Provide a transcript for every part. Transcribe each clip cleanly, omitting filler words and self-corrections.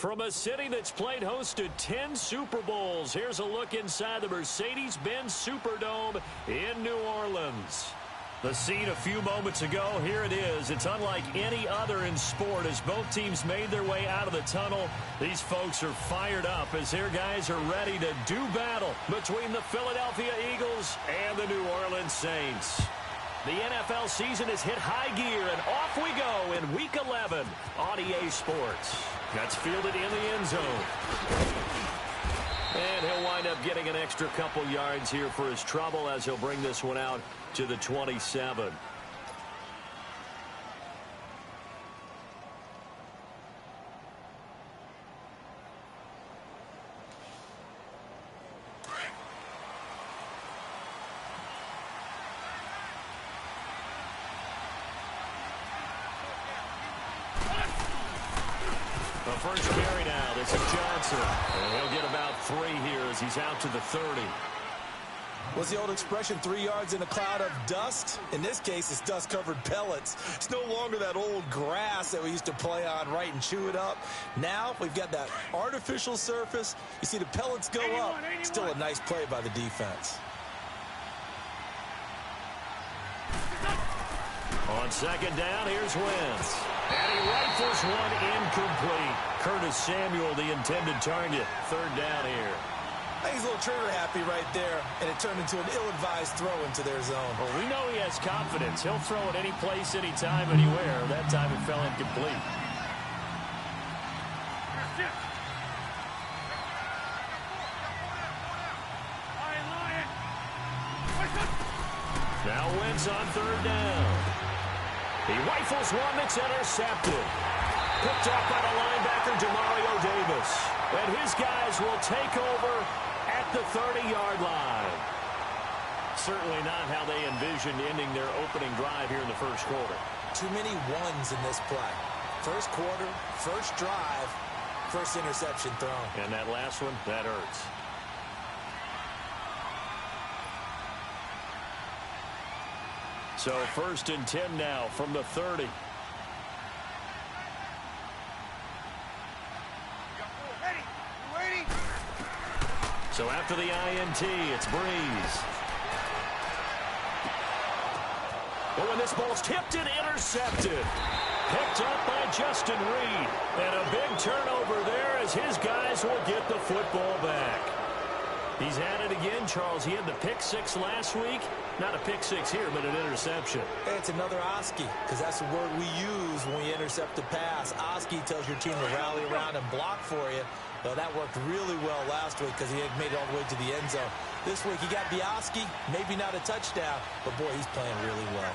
From a city that's played host to 10 Super Bowls, here's a look inside the Mercedes-Benz Superdome in New Orleans. The scene a few moments ago, here it is. It's unlike any other in sport as both teams made their way out of the tunnel. These folks are fired up as their guys are ready to do battle between the Philadelphia Eagles and the New Orleans Saints. The NFL season has hit high gear, and off we go in Week 11 on EA Sports. That's fielded in the end zone. And he'll wind up getting an extra couple yards here for his trouble as he'll bring this one out to the 27. First carry now. This is Johnson. And he'll get about 3 here as he's out to the 30. What's the old expression, 3 yards in a cloud of dust? In this case, it's dust-covered pellets. It's no longer that old grass that we used to play on, right, and chew it up. Now we've got that artificial surface. You see the pellets go up. Still a nice play by the defense. On second down, here's Wentz. And he rifles one incomplete. Curtis Samuel, the intended target. Third down here. I think he's a little trigger happy right there, and it turned into an ill-advised throw into their zone. Well, we know he has confidence. He'll throw it any place, anytime, anywhere. That time it fell incomplete. Now Wentz on third down. He rifles one that's intercepted. Picked up by the linebacker, Demario Davis. And his guys will take over at the 30-yard line. Certainly not how they envisioned ending their opening drive here in the first quarter. Too many ones in this play. First quarter, first drive, first interception thrown. And that last one, that hurts. So first and 10 now from the 30. So after the INT, it's Breeze. But when this ball's tipped and intercepted. Picked up by Justin Reed. And a big turnover there as his guys will get the football back. He's at it again, Charles. He had the pick 6 last week. Not a pick 6 here, but an interception. It's another Oski, because that's the word we use when we intercept a pass. Oski tells your team to rally around and block for you. Well, that worked really well last week because he had made it all the way to the end zone. This week he got the Oski, maybe not a touchdown, but boy, he's playing really well.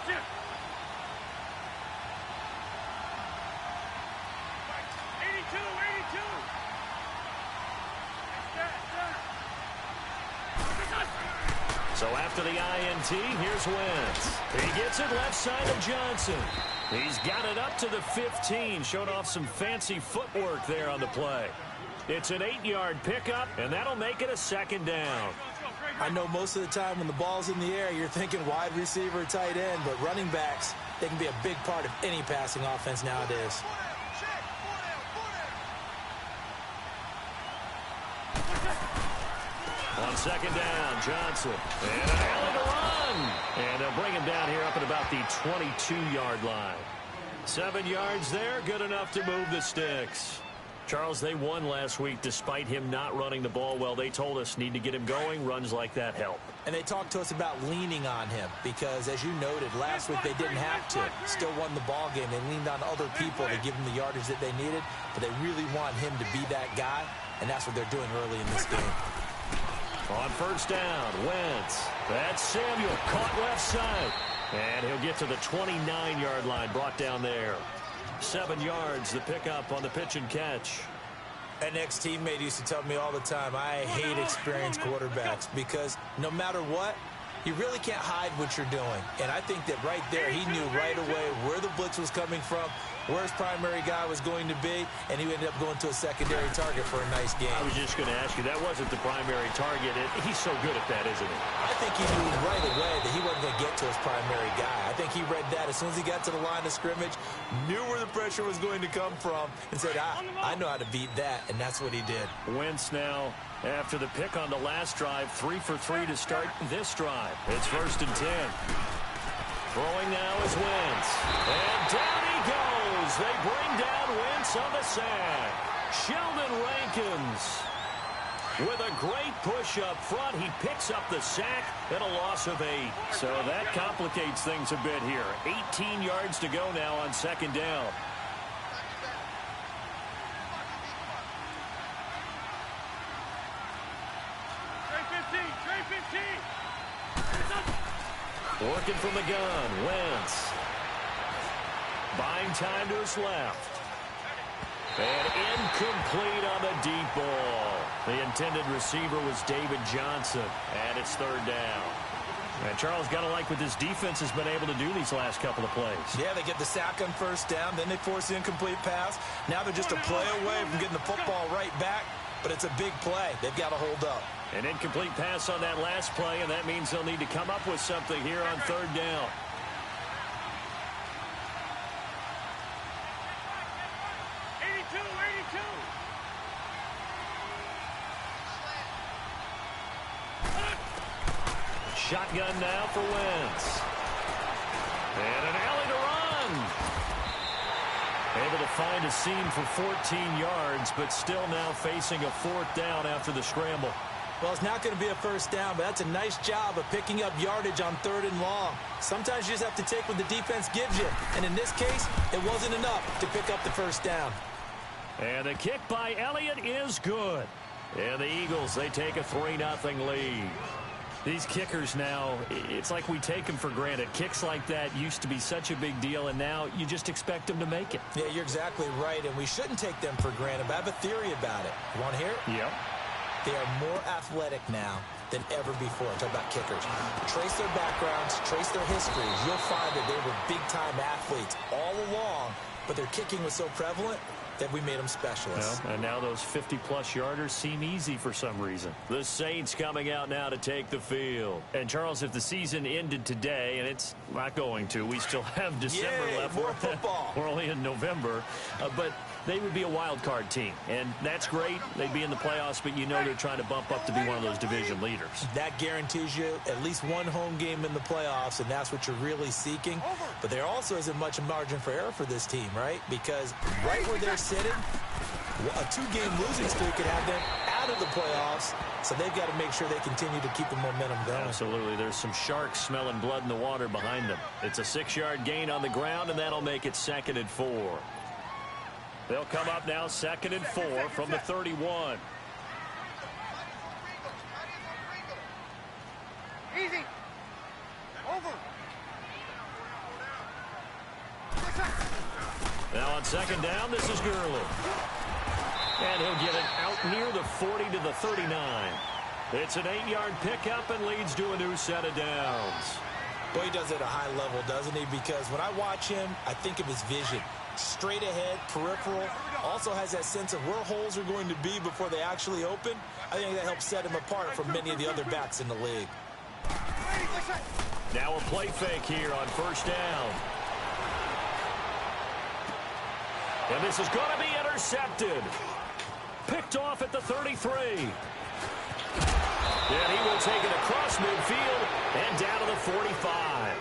So after the INT, here's Wentz. He gets it left side of Johnson. He's got it up to the 15. Showed off some fancy footwork there on the play. It's an 8-yard pickup, and that'll make it a second down. I know most of the time when the ball's in the air, you're thinking wide receiver, tight end, but running backs, they can be a big part of any passing offense nowadays. On second down, Johnson. And an alley to run. And they'll bring him down here up at about the 22-yard line. 7 yards there, good enough to move the sticks. Charles, they won last week despite him not running the ball well. They told us need to get him going. Runs like that help. And they talked to us about leaning on him because, as you noted, last week they didn't have to. Still won the ball game. They leaned on other people to give them the yardage that they needed, but they really want him to be that guy, and that's what they're doing early in this game. On first down, Wentz. That's Samuel caught left side. And he'll get to the 29-yard line, brought down there. 7 yards, the pickup on the pitch and catch. An ex-teammate used to tell me all the time, I hate experienced quarterbacks because no matter what, you really can't hide what you're doing. And I think that right there, he knew right away where the blitz was coming from, where his primary guy was going to be, and he ended up going to a secondary target for a nice game. I was just going to ask you, that wasn't the primary target. He's so good at that, isn't he? I think he knew right away that he wasn't going to get to his primary guy. I think he read that as soon as he got to the line of scrimmage, knew where the pressure was going to come from, and said, I know how to beat that, and that's what he did. Wentz now, after the pick on the last drive, 3 for 3 to start this drive. It's 1st and 10. Throwing now is Wentz. And down he goes. They bring down Wentz on the sack. Sheldon Rankins with a great push up front. He picks up the sack and a loss of 8. So that complicates things a bit here. 18 yards to go now on 2nd down. Working from the gun, Wentz. Buying time to his left. And incomplete on the deep ball. The intended receiver was David Johnson, and it's 3rd down. And Charles, got to like what this defense has been able to do these last couple of plays. Yeah, they get the sack on 1st down, then they force the incomplete pass. Now they're just a play away from getting the football right back, but it's a big play. They've got to hold up. An incomplete pass on that last play, and that means they'll need to come up with something here on 3rd down. Shotgun now for Wentz. And an alley to run. Able to find a seam for 14 yards, but still now facing a 4th down after the scramble. Well, it's not going to be a 1st down, but that's a nice job of picking up yardage on 3rd and long. Sometimes you just have to take what the defense gives you. And in this case, it wasn't enough to pick up the 1st down. And the kick by Elliott is good. And the Eagles, they take a 3-0 lead. These kickers now, it's like we take them for granted. Kicks like that used to be such a big deal, and now you just expect them to make it. Yeah, you're exactly right, and we shouldn't take them for granted, but I have a theory about it. You want to hear it? Yep. They are more athletic now than ever before. Talk about kickers. Trace their backgrounds, trace their histories. You'll find that they were big-time athletes all along, but their kicking was so prevalent that we made them specialists. Well, and now those 50-plus yarders seem easy for some reason. The Saints coming out now to take the field. And, Charles, if the season ended today, and it's not going to, we still have December left. More football. We're only in November. But they would be a wild card team, and that's great. They'd be in the playoffs, but you know they're trying to bump up to be one of those division leaders. That guarantees you at least one home game in the playoffs, and that's what you're really seeking. But there also isn't much margin for error for this team, right? Because right where they're sitting, a 2-game losing streak could have them out of the playoffs, so they've got to make sure they continue to keep the momentum going. Absolutely. There's some sharks smelling blood in the water behind them. It's a 6-yard gain on the ground, and that'll make it 2nd and 4. They'll come up now 2nd and 4 from the 31. Easy. Over. Now on 2nd down, this is Gurley. And he'll get it out near the 40 to the 39. It's an 8-yard pickup and leads to a new set of downs. Boy, he does it at a high level, doesn't he? Because when I watch him, I think of his vision. Straight ahead, peripheral, also has that sense of where holes are going to be before they actually open. I think that helps set him apart from many of the other backs in the league. Now a play fake here on 1st down. And this is going to be intercepted. Picked off at the 33. And he will take it across midfield and down to the 45.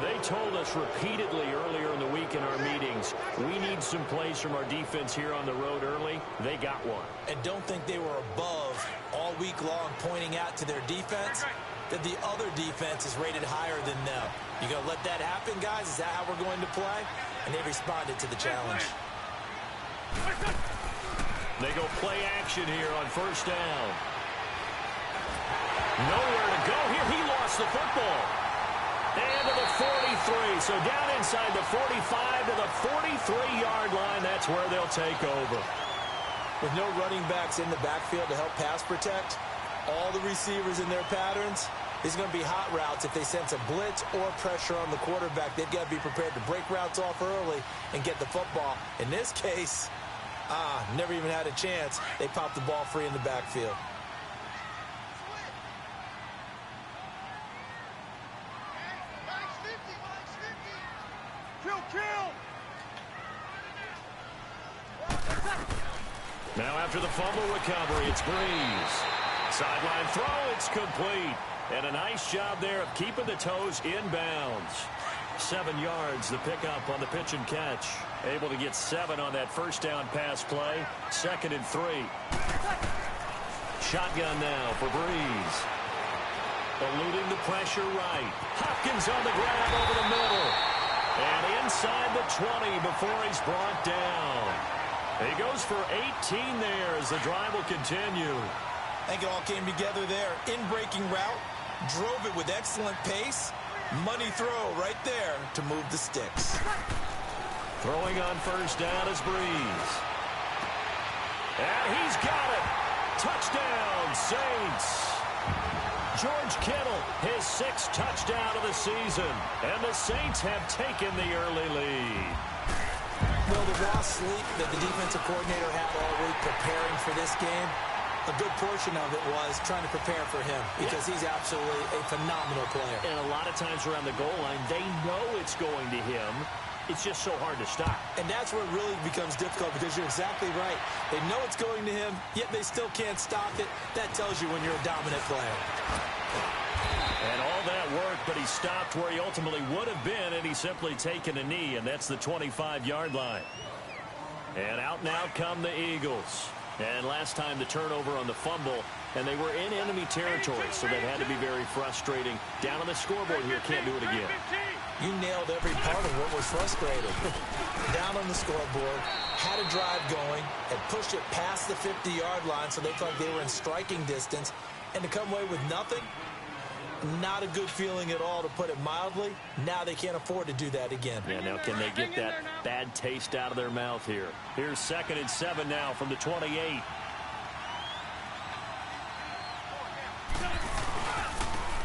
They told us repeatedly earlier in the week in our meetings, we need some plays from our defense here on the road early. They got one. And don't think they were above all week long pointing out to their defense that the other defense is rated higher than them. You going to let that happen, guys? Is that how we're going to play? And they responded to the challenge. They go play action here on 1st down. Nowhere to go here. He lost the football. And to the 43. So down inside the 45 to the 43-yard line. That's where they'll take over. With no running backs in the backfield to help pass protect, all the receivers in their patterns, These are going to be hot routes. If they sense a blitz or pressure on the quarterback, they've got to be prepared to break routes off early and get the football. In this case, never even had a chance. They popped the ball free in the backfield. Now after the fumble recovery, it's Breeze. Sideline throw, it's complete. And a nice job there of keeping the toes inbounds. 7 yards, the pickup on the pitch and catch. Able to get 7 on that first down pass play. 2nd and 3. Shotgun now for Breeze. Eluding the pressure right. Hopkins on the grab over the middle. And inside the 20 before he's brought down. He goes for 18 there as the drive will continue. I think it all came together there. In-breaking route. Drove it with excellent pace. Money throw right there to move the sticks. Throwing on first down is Breeze. And he's got it. Touchdown, Saints. George Kittle, his 6th touchdown of the season. And the Saints have taken the early lead. Well, the raw sleep that the defensive coordinator had all week preparing for this game, a good portion of it was trying to prepare for him because he's absolutely a phenomenal player. And a lot of times around the goal line, they know it's going to him. It's just so hard to stop. And that's where it really becomes difficult because you're exactly right. They know it's going to him, yet they still can't stop it. That tells you when you're a dominant player. And all that work, but he stopped where he ultimately would have been, and he's simply taken a knee, and that's the 25-yard line. And out and out come the Eagles. And last time the turnover on the fumble, and they were in enemy territory, so that had to be very frustrating. Down on the scoreboard here, can't do it again. You nailed every part of what was frustrating. Down on the scoreboard, had a drive going, and pushed it past the 50-yard line so they thought they were in striking distance, and to come away with nothing, not a good feeling at all, to put it mildly. Now they can't afford to do that again. Yeah, now can they get that bad taste out of their mouth here? Here's 2nd and 7 now from the 28.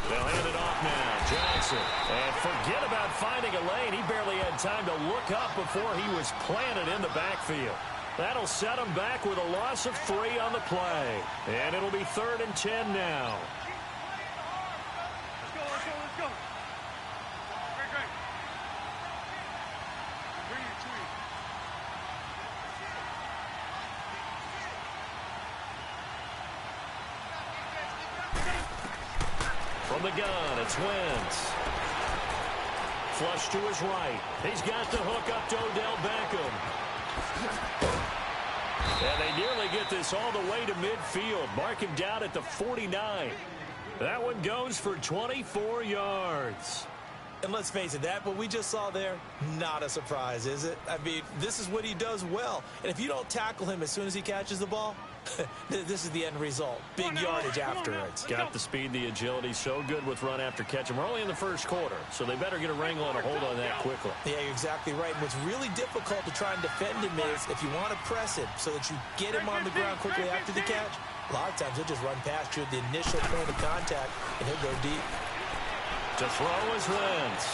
They'll hand it off now. Johnson. And forget about finding a lane. He barely had time to look up before he was planted in the backfield. That'll set him back with a loss of 3 on the play. And it'll be 3rd and 10 now. From the gun, it's Wentz. Flush to his right. He's got the hook up to Odell Beckham. And they nearly get this all the way to midfield. Mark him down at the 49. That one goes for 24 yards. And let's face it, that what we just saw there, not a surprise, is it? I mean, this is what he does well. And if you don't tackle him as soon as he catches the ball, this is the end result. Big yardage afterwards. Got the speed, the agility, so good with run after catch. And we're only in the first quarter, so they better get a wrangle and a hold on that quickly. Yeah, you're exactly right. And what's really difficult to try and defend him is if you want to press him so that you get him on the ground quickly after the catch, a lot of times he'll just run past you at the initial point of contact, and he'll go deep. To throw is Wentz.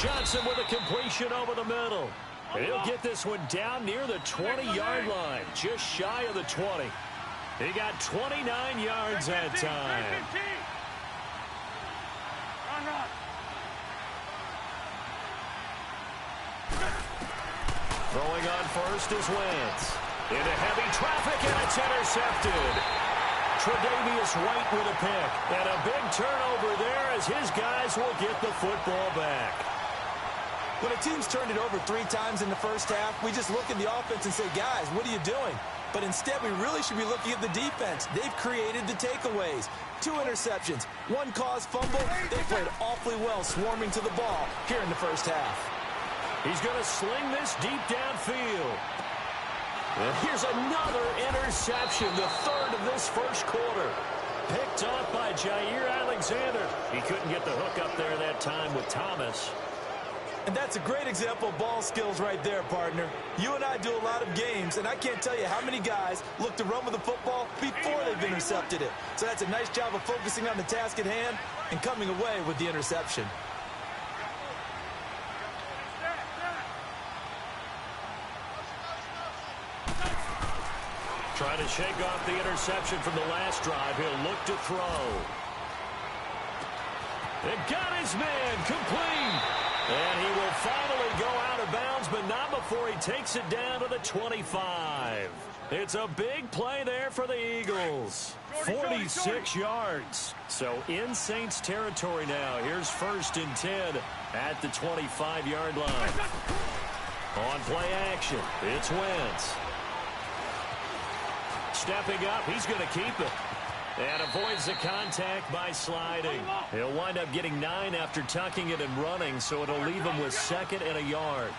Johnson with a completion over the middle. And he'll get this one down near the 20-yard line, just shy of the 20. He got 29 yards that time. Throwing on first is Wentz. Into heavy traffic, and it's intercepted. Tre'Davious White with a pick. And a big turnover there as his guys will get the football back. When a team's turned it over 3 times in the first half, we just look at the offense and say, guys, what are you doing? But instead, we really should be looking at the defense. They've created the takeaways. 2 interceptions, 1 caused fumble. They played awfully well swarming to the ball here in the first half. He's going to sling this deep downfield. And here's another interception, the 3rd of this first quarter. Picked off by Jair Alexander. He couldn't get the hook up there that time with Thomas. And that's a great example of ball skills right there, partner. You and I do a lot of games, and I can't tell you how many guys look to run with the football before they've intercepted it. So that's a nice job of focusing on the task at hand and coming away with the interception. Trying to shake off the interception from the last drive. He'll look to throw. And got his man complete. And he will finally go out of bounds, but not before he takes it down to the 25. It's a big play there for the Eagles. 46 yards. So in Saints territory now. Here's 1st and 10 at the 25-yard line. On play action, it's Wentz. Stepping up, he's going to keep it. And avoids the contact by sliding. He'll wind up getting 9 after tucking it and running, so it'll leave him with 2nd and a yard.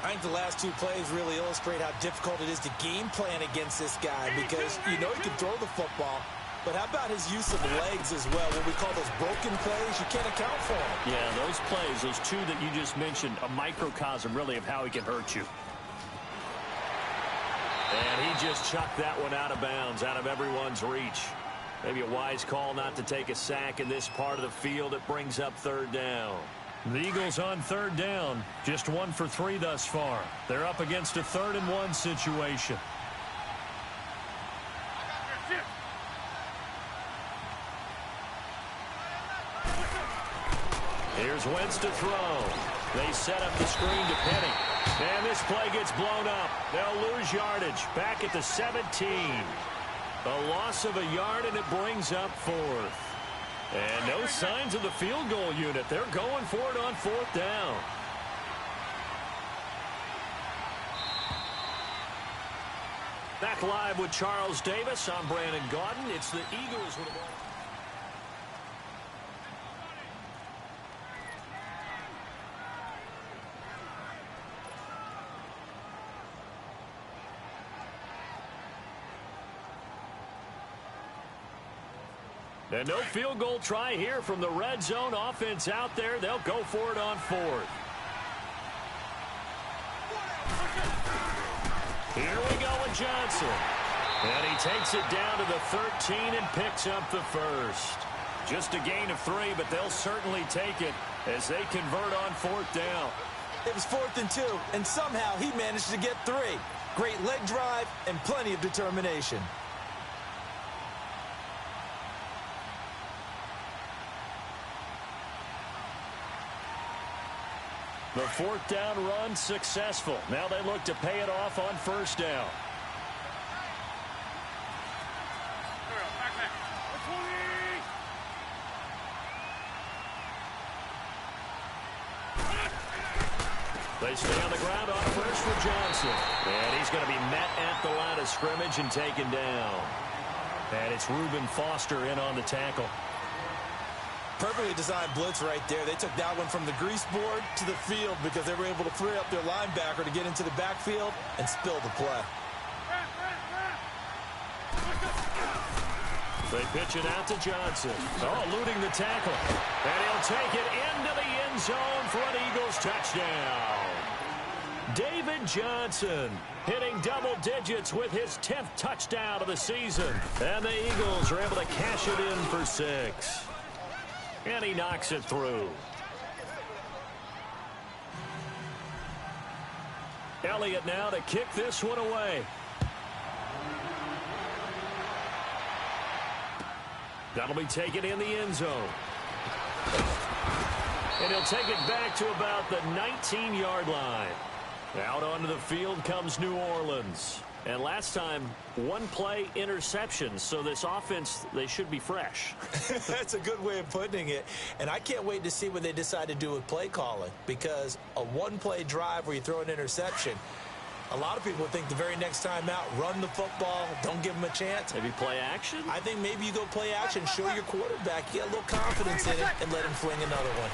I think the last 2 plays really illustrate how difficult it is to game plan against this guy because you know he can throw the football, but how about his use of legs as well? What we call those broken plays, you can't account for them. Yeah, those plays, those 2 that you just mentioned, a microcosm really of how he can hurt you. And he just chucked that one out of bounds, out of everyone's reach. Maybe a wise call not to take a sack in this part of the field. It brings up 3rd down. The Eagles on 3rd down. Just 1 for 3 thus far. They're up against a 3rd and 1 situation. Here's Wentz to throw. They set up the screen to Penny. And this play gets blown up. They'll lose yardage. Back at the 17. A loss of a yard, and it brings up 4th. And no signs of the field goal unit. They're going for it on 4th down. Back live with Charles Davis. I'm Brandon Gaudin. It's the Eagles with the ball. And no field goal try here from the red zone offense out there. They'll go for it on 4th. Here we go with Johnson. And he takes it down to the 13 and picks up the 1st. Just a gain of 3, but they'll certainly take it as they convert on 4th down. It was 4th and 2, and somehow he managed to get 3. Great leg drive and plenty of determination. The 4th down run successful. Now they look to pay it off on 1st down. They stay on the ground on 1st for Johnson. And he's going to be met at the line of scrimmage and taken down. And it's Reuben Foster in on the tackle. Perfectly designed blitz right there. They took that one from the grease board to the field because they were able to free up their linebacker to get into the backfield and spill the play. They pitch it out to Johnson. Oh, eluding the tackle. And he'll take it into the end zone for an Eagles touchdown. David Johnson hitting double digits with his 10th touchdown of the season. And the Eagles are able to cash it in for 6. And he knocks it through. Elliott now to kick this one away. That'll be taken in the end zone. And he'll take it back to about the 19-yard line. Out onto the field comes New Orleans. And last time, 1 play interception. So this offense, they should be fresh. That's a good way of putting it. And I can't wait to see what they decide to do with play calling. Because a 1-play drive where you throw an interception, a lot of people think the very next time out, run the football, don't give them a chance. Maybe play action? I think maybe you go play action, show your quarterback, get a little confidence in it, and let him fling another one.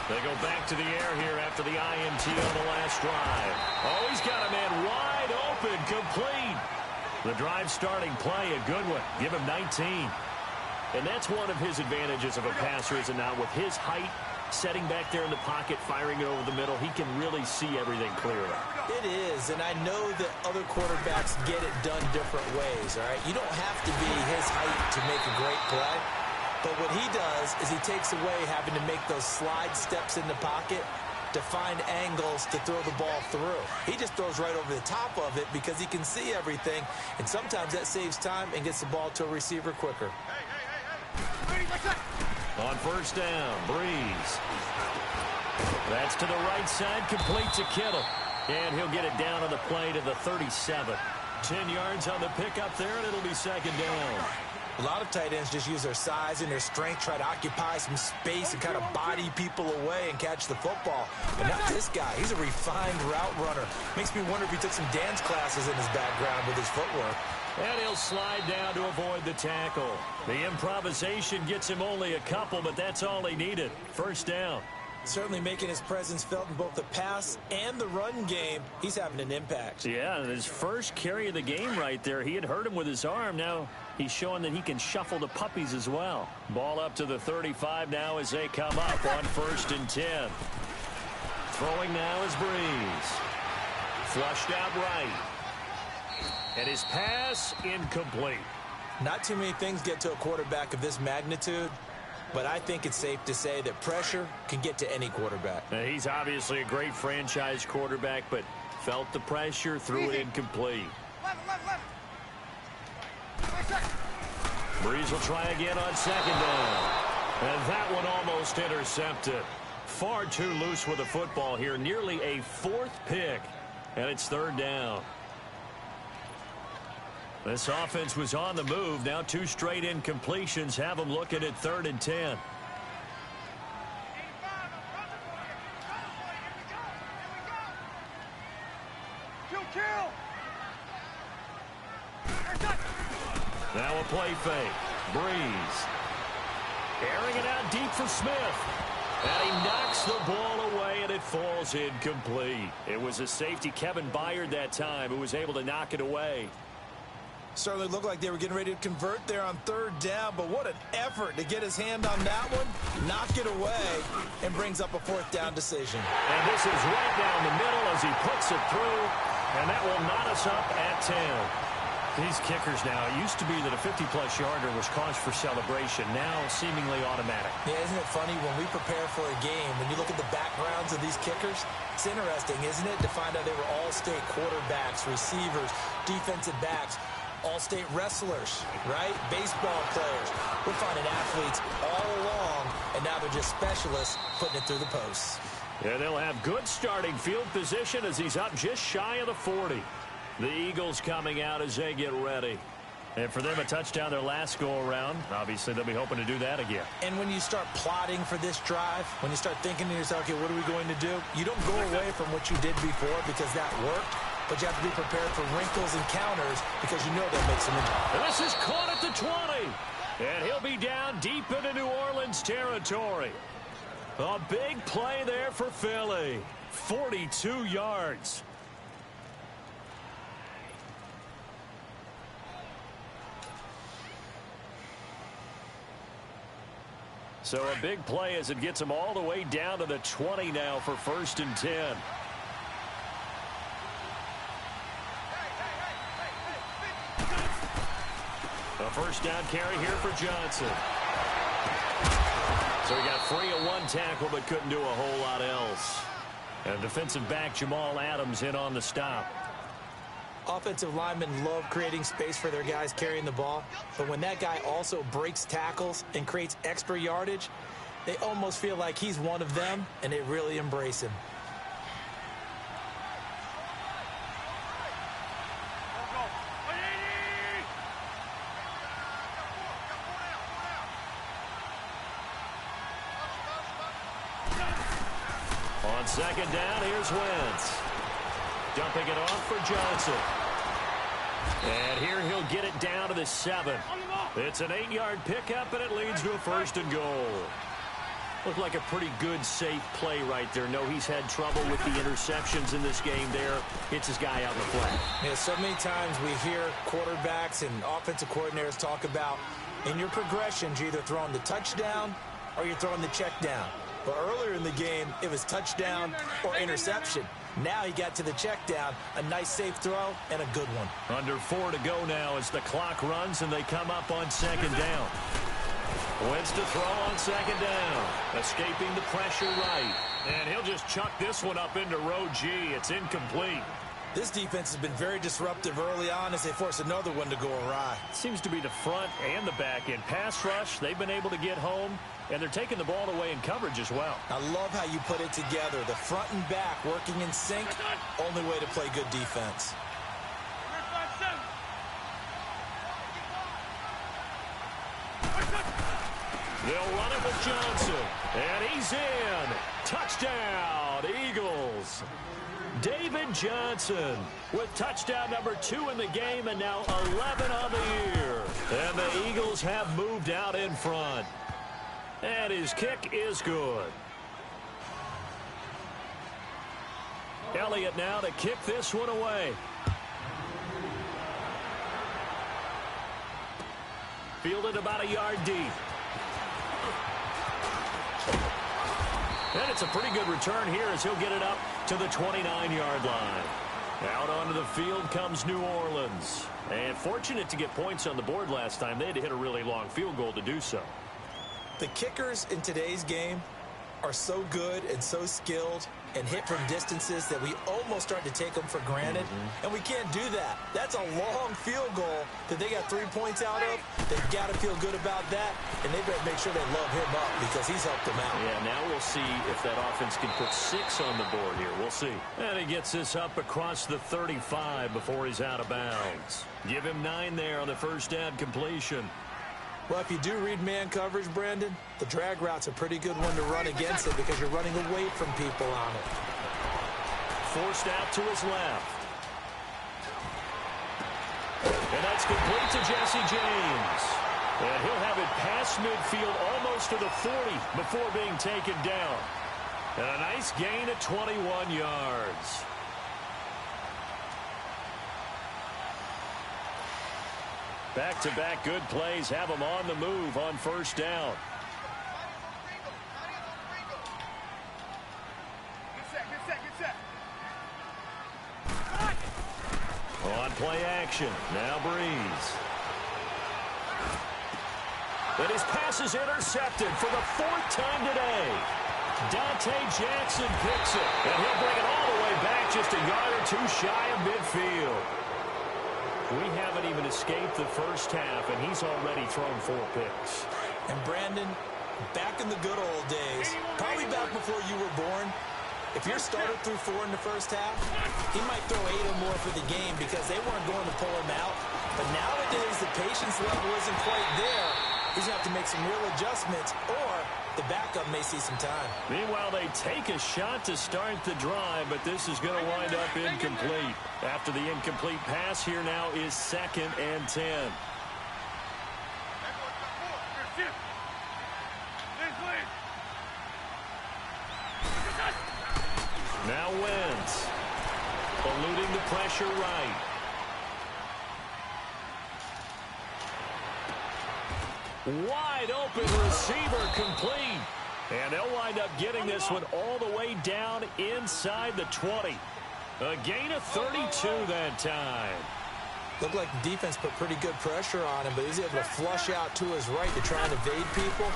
They go back to the air here after the INT on the last drive. Oh, he's got a man wide open, complete. The drive starting play, a good one. Give him 19. And that's one of his advantages of a passer, is it not? With his height, setting back there in the pocket, firing it over the middle. He can really see everything clearly. It is, and I know that other quarterbacks get it done different ways, all right? You don't have to be his height to make a great play, but what he does is he takes away having to make those slide steps in the pocket to find angles to throw the ball through. He just throws right over the top of it because he can see everything, and sometimes that saves time and gets the ball to a receiver quicker. On first down, Breeze. That's to the right side, complete to Kittle. And he'll get it down on the play to the 37. 10 yards on the pickup there, and it'll be second down. A lot of tight ends just use their size and their strength, try to occupy some space and kind of body people away and catch the football. But not this guy. He's a refined route runner. Makes me wonder if he took some dance classes in his background with his footwork. And he'll slide down to avoid the tackle. The improvisation gets him only a couple, but that's all he needed. First down. Certainly making his presence felt in both the pass and the run game. He's having an impact. Yeah, and his first carry of the game right there. He had hurt him with his arm. Now he's showing that he can shuffle the puppies as well. Ball up to the 35 now as they come up on 1st and 10. Throwing now is Breeze. Flushed out right. And his pass incomplete. Not too many things get to a quarterback of this magnitude, but I think it's safe to say that pressure can get to any quarterback. Now, he's obviously a great franchise quarterback, but felt the pressure, threw it incomplete. Breeze will try again on second down. And that one almost intercepted. Far too loose with the football here. Nearly a 4th pick. And it's 3rd down. This offense was on the move. Now 2 straight incompletions have them looking at 3rd and 10. Now a play fake. Breeze. Airing it out deep for Smith. And he knocks the ball away, and it falls incomplete. It was a safety, Kevin Byard, that time, who was able to knock it away. Certainly looked like they were getting ready to convert there on 3rd down, but what an effort to get his hand on that one, knock it away, and brings up a 4th down decision. And this is right down the middle as he puts it through, and that will knot us up at 10. These kickers now, it used to be that a 50-plus yarder was cause for celebration, now seemingly automatic. Yeah, isn't it funny when we prepare for a game, when you look at the backgrounds of these kickers, it's interesting, isn't it, to find out they were all-state quarterbacks, receivers, defensive backs, all-state wrestlers, right? Baseball players. We're finding athletes all along, and now they're just specialists putting it through the posts. Yeah, they'll have good starting field position as he's up just shy of the 40. The Eagles coming out as they get ready. And for them, a touchdown their last go-around. Obviously, they'll be hoping to do that again. And when you start plotting for this drive, when you start thinking to yourself, okay, what are we going to do? You don't go away from what you did before because that worked. But you have to be prepared for wrinkles and counters because you know they'll make some impact. And this is caught at the 20. And he'll be down deep into New Orleans territory. A big play there for Philly. 42 yards. So a big play as it gets him all the way down to the 20 now for 1st and 10. A first down carry here for Johnson. So he got free of 1 tackle but couldn't do a whole lot else. And defensive back Jamal Adams in on the stop. Offensive linemen love creating space for their guys carrying the ball, but when that guy also breaks tackles and creates extra yardage, they almost feel like he's one of them, and they really embrace him. On second down, here's Wentz. Dumping it off for Johnson. And here he'll get it down to the 7. It's an 8-yard pickup, and it leads to a 1st and goal. Looked like a pretty good, safe play right there. No, he's had trouble with the interceptions in this game there. Hits his guy out in the flat. Yeah, so many times we hear quarterbacks and offensive coordinators talk about in your progressions, you're either throwing the touchdown or you're throwing the check down. But earlier in the game, it was touchdown or interception. Now he got to the check down. A nice safe throw and a good one. Under 4 to go now as the clock runs and they come up on second down. Wentz to throw on second down. Escaping the pressure right. And he'll just chuck this one up into row G. It's incomplete. This defense has been very disruptive early on as they force another one to go awry. Seems to be the front and the back end. Pass rush, they've been able to get home, and they're taking the ball away in coverage as well. I love how you put it together. The front and back working in sync. Only way to play good defense. They'll run it with Johnson. And he's in. Touchdown, Eagles. David Johnson with touchdown number 2 in the game and now 11 on the year. And the Eagles have moved out in front. And his kick is good. Elliott now to kick this one away. Fielded about a yard deep. And it's a pretty good return here as he'll get it up to the 29-yard line. Out onto the field comes New Orleans. And fortunate to get points on the board last time. They had to hit a really long field goal to do so. The kickers in today's game are so good and so skilled and hit from distances that we almost start to take them for granted. And we can't do that. That's a long field goal that they got 3 points out of. They've got to feel good about that, and they better make sure they love him up because he's helped them out. Yeah, now we'll see if that offense can put 6 on the board here. We'll see. And he gets this up across the 35 before he's out of bounds. Give him 9 there on the first down completion. Well, if you do read man coverage, Brandon, the drag route's a pretty good one to run against it because you're running away from people on it. Forced out to his left. And that's complete to Jesse James. And he'll have it past midfield almost to the 40 before being taken down. And a nice gain of 21 yards. Back-to-back good plays have them on the move on first down. On play action. Now Breeze. And his pass is intercepted for the 4th time today. Dante Jackson picks it. And he'll bring it all the way back just a yard or 2 shy of midfield. We haven't even escaped the first half, and he's already thrown 4 picks. And Brandon, back in the good old days, probably back before you were born, if your starter threw 4 in the first half, he might throw 8 or more for the game because they weren't going to pull him out. But nowadays, the patience level isn't quite there. He's going to have to make some real adjustments, or the backup may see some time. Meanwhile, they take a shot to start the drive, but this is going to wind up incomplete. After the incomplete pass, here now is 2nd and 10. Now Wentz, eluding the pressure right. Wide open receiver complete. And they'll wind up getting this one all the way down inside the 20. A gain of 32 that time. Looked like the defense put pretty good pressure on him, but he's able to flush out to his right to try and evade people.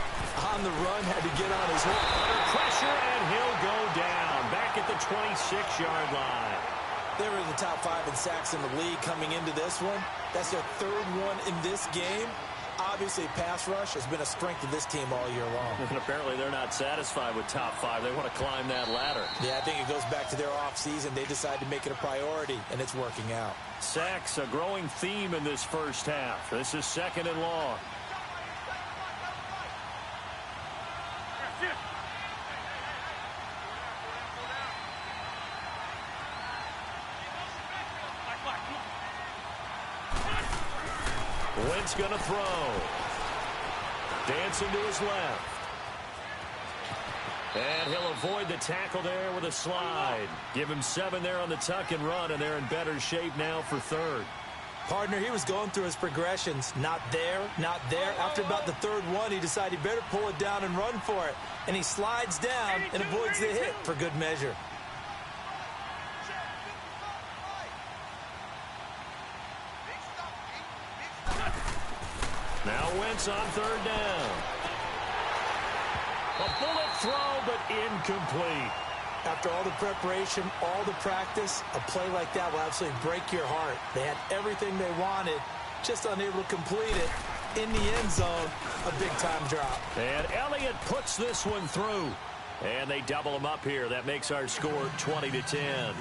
On the run, had to get on his hook. Under pressure, and he'll go down. Back at the 26-yard line. They were in the top 5 in sacks in the league coming into this one. That's their 3rd one in this game. Obviously, pass rush has been a strength of this team all year long. And apparently they're not satisfied with top 5. They want to climb that ladder. Yeah, I think it goes back to their offseason. They decided to make it a priority, and it's working out. Sacks, a growing theme in this first half. This is 2nd and long. Wentz going to throw. Dancing to his left. And he'll avoid the tackle there with a slide. Give him 7 there on the tuck and run, and they're in better shape now for 3rd. Partner, he was going through his progressions. Not there, not there. After about the third one, he decided he better pull it down and run for it. And he slides down and avoids the hit for good measure. Now Wentz on third down. A bullet throw, but incomplete. After all the preparation, all the practice, a play like that will absolutely break your heart. They had everything they wanted, just unable to complete it. In the end zone, a big-time drop. And Elliott puts this one through. And they double him up here. That makes our score 20-10.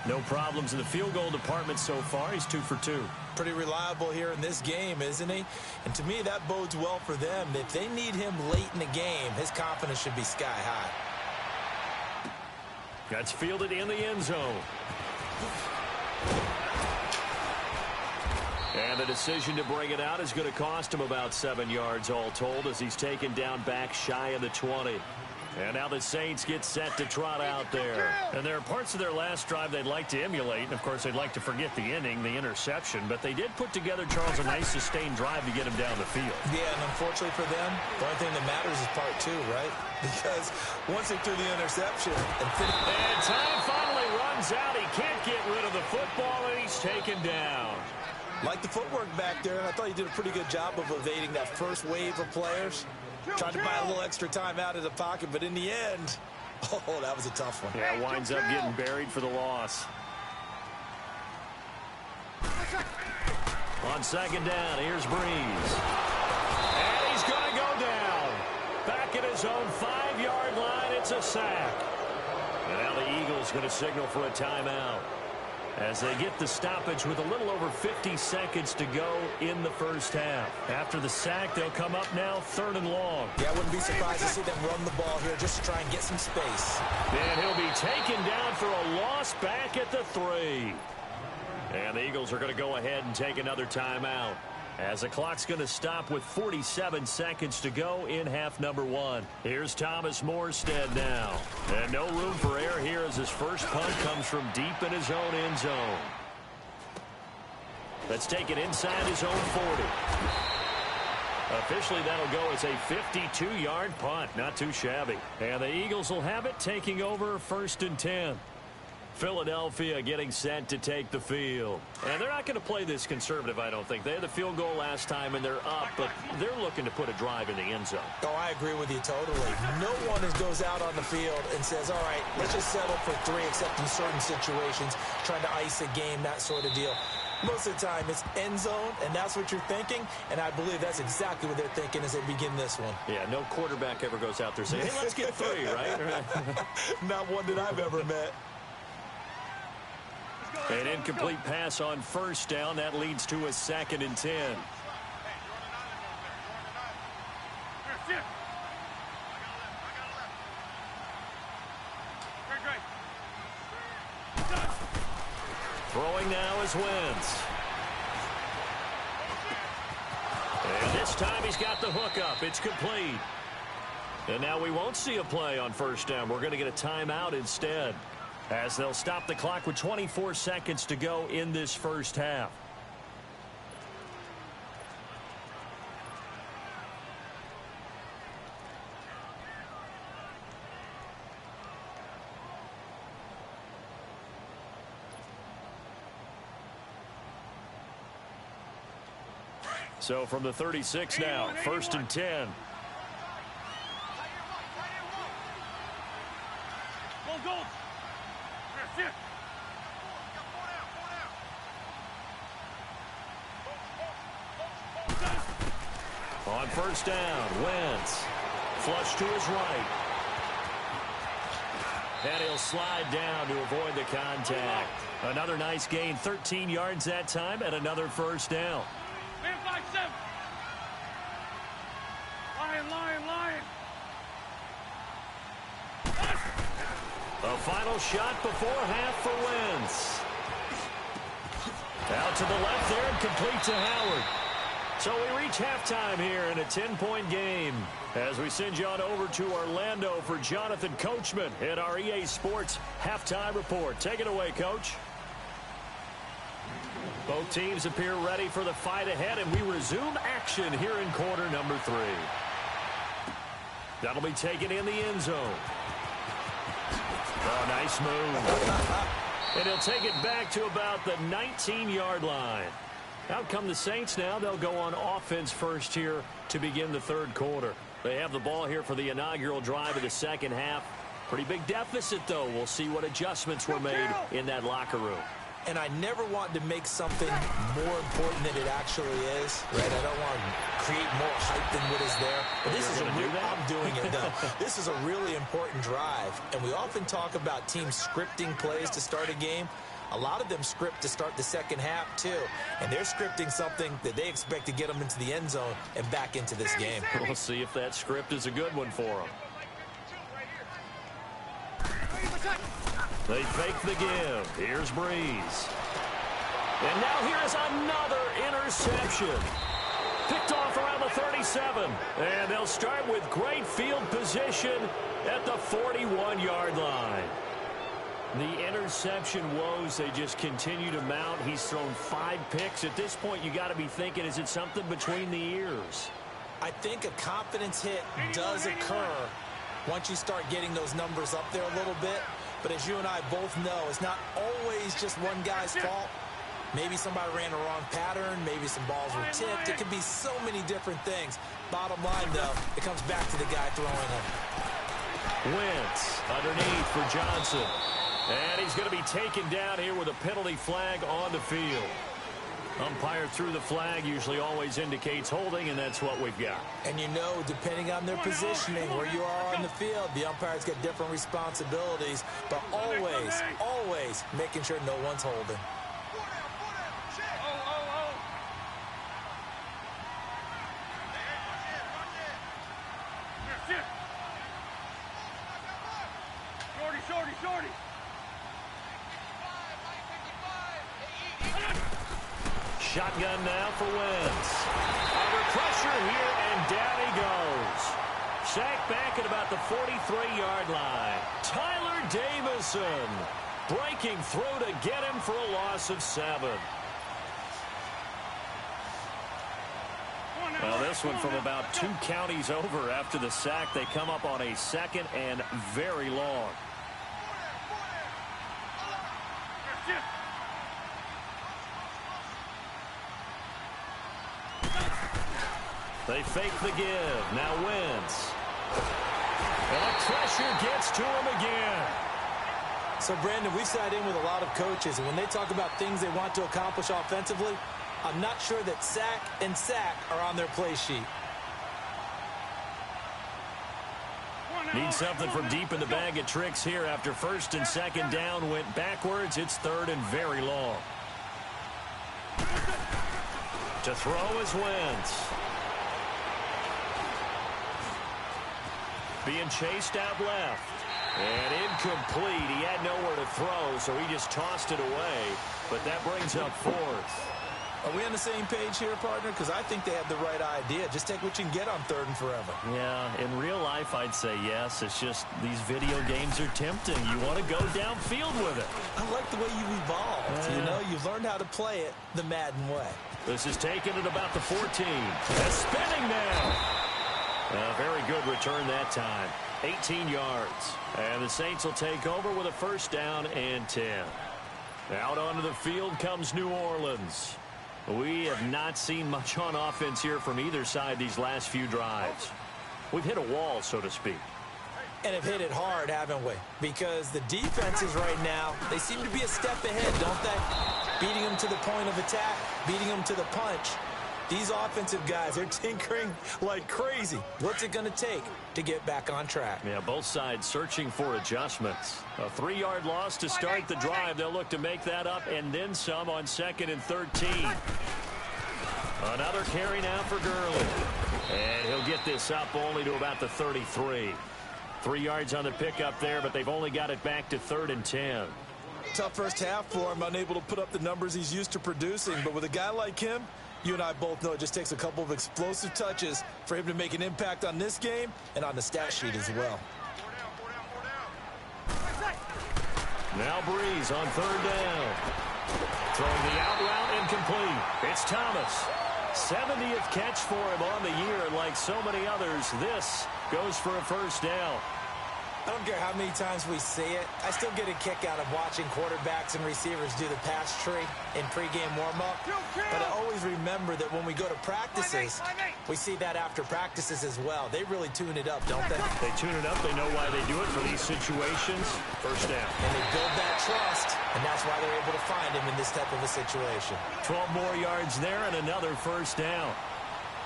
No problems in the field goal department so far. He's 2 for 2. Pretty reliable here in this game, isn't he? And to me, that bodes well for them. If they need him late in the game, his confidence should be sky high. That's fielded in the end zone. And the decision to bring it out is going to cost him about 7 yards all told as he's taken down back shy of the 20. And now the Saints get set to trot out there. And there are parts of their last drive they'd like to emulate. And, of course, they'd like to forget the inning, the interception. But they did put together, Charles, a nice sustained drive to get him down the field. Yeah, and unfortunately for them, the only thing that matters is part 2, right? Because once they threw the interception and time finally runs out. He can't get rid of the football, and he's taken down. Like the footwork back there, and I thought he did a pretty good job of evading that first wave of players. Tried to buy a little extra time out of the pocket, but in the end, oh, that was a tough one. Yeah, winds up getting buried for the loss. On second down, here's Breeze. And he's going to go down. Back at his own 5-yard line, it's a sack. And now the Eagles going to signal for a timeout as they get the stoppage with a little over 50 seconds to go in the first half. After the sack, they'll come up now 3rd and long. Yeah, I wouldn't be surprised to see them run the ball here just to try and get some space. And he'll be taken down for a loss back at the 3. And the Eagles are going to go ahead and take another timeout as the clock's going to stop with 47 seconds to go in half number 1. Here's Thomas Morstead now. And no room for error here as his first punt comes from deep in his own end zone. Let's take it inside his own 40. Officially, that'll go as a 52-yard punt. Not too shabby. And the Eagles will have it, taking over 1st and 10. Philadelphia getting set to take the field. And they're not going to play this conservative, I don't think. They had the field goal last time, and they're up, but they're looking to put a drive in the end zone. Oh, I agree with you totally. No one goes out on the field and says, all right, let's just settle for 3, except in certain situations, trying to ice a game, that sort of deal. Most of the time, it's end zone, and that's what you're thinking, and I believe that's exactly what they're thinking as they begin this one. Yeah, no quarterback ever goes out there saying, hey, let's get 3, right? Not one that I've ever met. An incomplete pass on first down. That leads to a 2nd and 10. Throwing now is Wentz. And this time he's got the hook up. It's complete. And now we won't see a play on first down. We're going to get a timeout instead, as they'll stop the clock with 24 seconds to go in this first half. So from the 36 now, 1st and 10. On first down, Wentz. Flush to his right. And he'll slide down to avoid the contact. Another nice gain, 13 yards that time, and another first down. Lion. A final shot before half for Wentz. Out to the left there and complete to Howard. So we reach halftime here in a 10-point game as we send you on over to Orlando for Jonathan Coachman at our EA Sports Halftime Report. Take it away, Coach. Both teams appear ready for the fight ahead, and we resume action here in quarter number 3. That'll be taken in the end zone. Oh, nice move. And he'll take it back to about the 19-yard line. Out come the Saints now. They'll go on offense first here to begin the third quarter. They have the ball here for the inaugural drive of the second half. Pretty big deficit, though. We'll see what adjustments were made in that locker room. And I never want to make something more important than it actually is, right? I don't want to create more hype than what is there. But this is I'm doing it, though. This is a really important drive. And we often talk about teams scripting plays to start a game. A lot of them script to start the second half, too. And they're scripting something that they expect to get them into the end zone and back into this game. We'll see if that script is a good one for them. They fake the give. Here's Breeze. And now here is another interception. Picked off around the 37. And they'll start with great field position at the 41-yard line. The interception woes, they just continue to mount. He's thrown 5 picks. At this point, you got to be thinking, is it something between the ears? I think a confidence hit does occur once you start getting those numbers up there a little bit. But as you and I both know, it's not always just one guy's fault. Maybe somebody ran a wrong pattern. Maybe some balls were tipped. It could be so many different things. Bottom line, though, it comes back to the guy throwing them. Wentz underneath for Johnson. And he's going to be taken down here with a penalty flag on the field. Umpire threw the flag, usually always indicates holding, and that's what we've got. And you know, depending on their positioning, where you are on the field, the umpires get different responsibilities, but always making sure no one's holding. Shorty. Shotgun now for Wentz. Under pressure here, and down he goes. Sacked back at about the 43-yard line. Tyler Davison breaking through to get him for a loss of 7. Well, this one from about 2 counties over after the sack. They come up on a 2nd and very long. They fake the give. Now Wentz. And pressure gets to him again. So, Brandon, we've sat in with a lot of coaches, and when they talk about things they want to accomplish offensively, I'm not sure that sack and sack are on their play sheet. Need something from deep in the bag of tricks here after 1st and 2nd down went backwards. It's 3rd and very long. To throw is Wentz. Being chased out left. And incomplete. He had nowhere to throw, so he just tossed it away. But that brings up 4th. Are we on the same page here, partner? Because I think they had the right idea. Just take what you can get on 3rd and forever. Yeah, in real life, I'd say yes. It's just these video games are tempting. You want to go downfield with it. I like the way you've evolved. You know, you've learned how to play it the Madden way. This is taken at about the 14. And spinning now. A very good return that time. 18 yards. And the Saints will take over with a 1st down and 10. Out onto the field comes New Orleans. We have not seen much on offense here from either side these last few drives. We've hit a wall, so to speak. And have hit it hard, haven't we? Because the defenses right now, they seem to be a step ahead, don't they? Beating them to the point of attack, beating them to the punch. These offensive guys are tinkering like crazy. What's it going to take to get back on track? Yeah, both sides searching for adjustments. A 3-yard loss to start the drive. They'll look to make that up and then some on 2nd and 13. Another carry now for Gurley. And he'll get this up only to about the 33. 3 yards on the pickup there, but they've only got it back to 3rd and 10. Tough first half for him, unable to put up the numbers he's used to producing. But with a guy like him, you and I both know it just takes a couple of explosive touches for him to make an impact on this game and on the stat sheet as well. Now Breeze on 3rd down. Throwing the out route incomplete. It's Thomas. 70th catch for him on the year, and like so many others, this goes for a first down. I don't care how many times we see it. I still get a kick out of watching quarterbacks and receivers do the pass tree in pregame warm-up. But I always remember that when we go to practices, we see that after practices as well. They really tune it up, don't they? They tune it up. They know why they do it for these situations. First down. And they build that trust, and that's why they're able to find him in this type of a situation. 12 more yards there and another first down.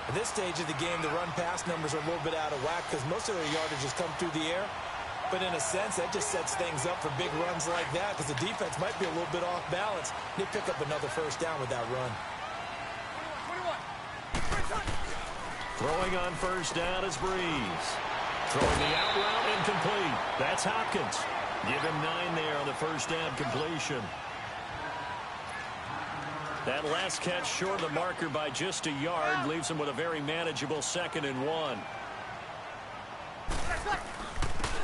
At this stage of the game, the run-pass numbers are a little bit out of whack because most of their yardage has come through the air. But in a sense, that just sets things up for big runs like that because the defense might be a little bit off balance. They pick up another first down with that run. 21. Throwing on first down is Breeze. Throwing the out route incomplete. That's Hopkins. Give him 9 there on the first down completion. That last catch short of the marker by just a yard leaves him with a very manageable 2nd and 1.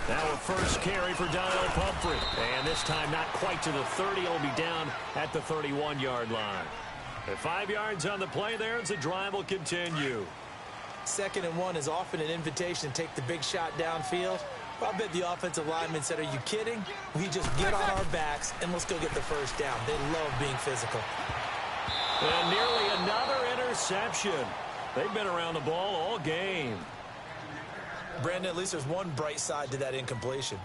Now a first carry for Donald Pumphrey. And this time not quite to the 30. He'll be down at the 31-yard line. At 5 yards on the play there as the drive will continue. 2nd and 1 is often an invitation to take the big shot downfield. I bet the offensive lineman said, are you kidding? We just get on our backs and let's go get the first down. They love being physical. And nearly another interception. They've been around the ball all game. Brandon, at least there's one bright side to that incompletion.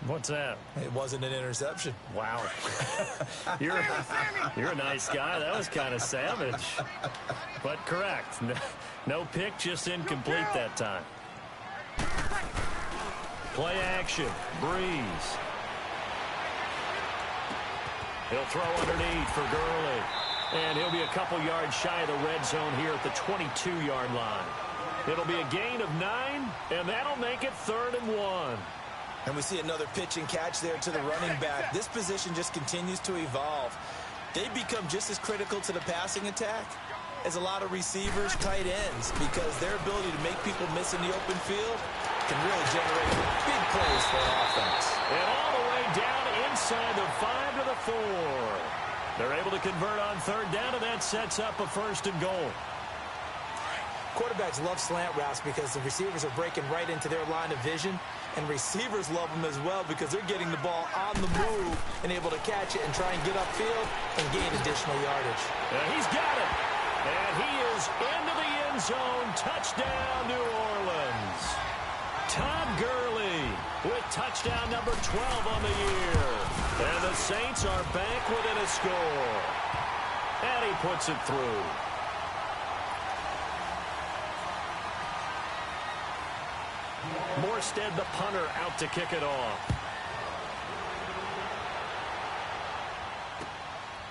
What's that? It wasn't an interception. Wow. You're a nice guy. That was kind of savage. But correct. No pick, just incomplete that time. Play action. Breeze. He'll throw underneath for Gurley. And he'll be a couple yards shy of the red zone here at the 22-yard line. It'll be a gain of 9, and that'll make it 3rd and 1. And we see another pitch and catch there to the running back. This position just continues to evolve. They become just as critical to the passing attack as a lot of receivers, tight ends, because their ability to make people miss in the open field can really generate big plays for an offense. And all the way down inside the 5 to the 4. They're able to convert on 3rd down, and that sets up a 1st and goal. Quarterbacks love slant routes because the receivers are breaking right into their line of vision, and receivers love them as well because they're getting the ball on the move and able to catch it and try and get upfield and gain additional yardage. He's got it. And he is into the end zone. Touchdown, New Orleans. Todd Gurley with touchdown number 12 on the year. And the Saints are back within a score. And he puts it through. Morstead, the punter, out to kick it off.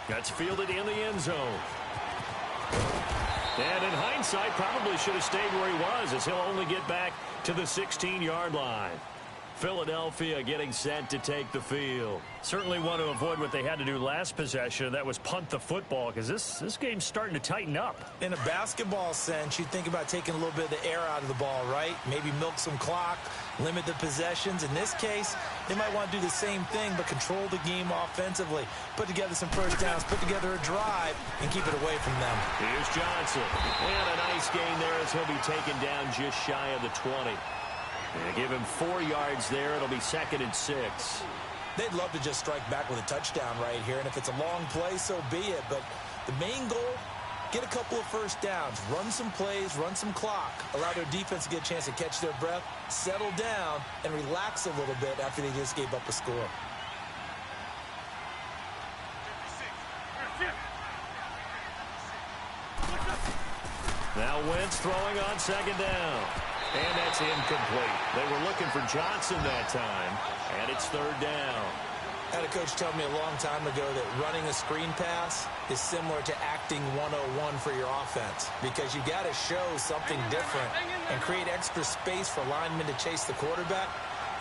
That's fielded in the end zone. And in hindsight, probably should have stayed where he was, as he'll only get back to the 16-yard line. Philadelphia getting set to take the field. Certainly want to avoid what they had to do last possession. That was punt the football, because this game's starting to tighten up. In a basketball sense, you think about taking a little bit of the air out of the ball, right? Maybe milk some clock, limit the possessions. In this case, they might want to do the same thing, but control the game offensively. Put together some first downs, put together a drive, and keep it away from them. Here's Johnson. And a nice gain there as he'll be taken down just shy of the 20. And give him 4 yards there. It'll be 2nd and 6. They'd love to just strike back with a touchdown right here, and if it's a long play, so be it. But the main goal, get a couple of first downs, run some plays, run some clock, allow their defense to get a chance to catch their breath, settle down, and relax a little bit after they just gave up a score. Now Wentz throwing on 2nd down. And that's incomplete. They were looking for Johnson that time, and it's 3rd down. I had a coach tell me a long time ago that running a screen pass is similar to acting 101 for your offense, because you got to show something different and create extra space for linemen to chase the quarterback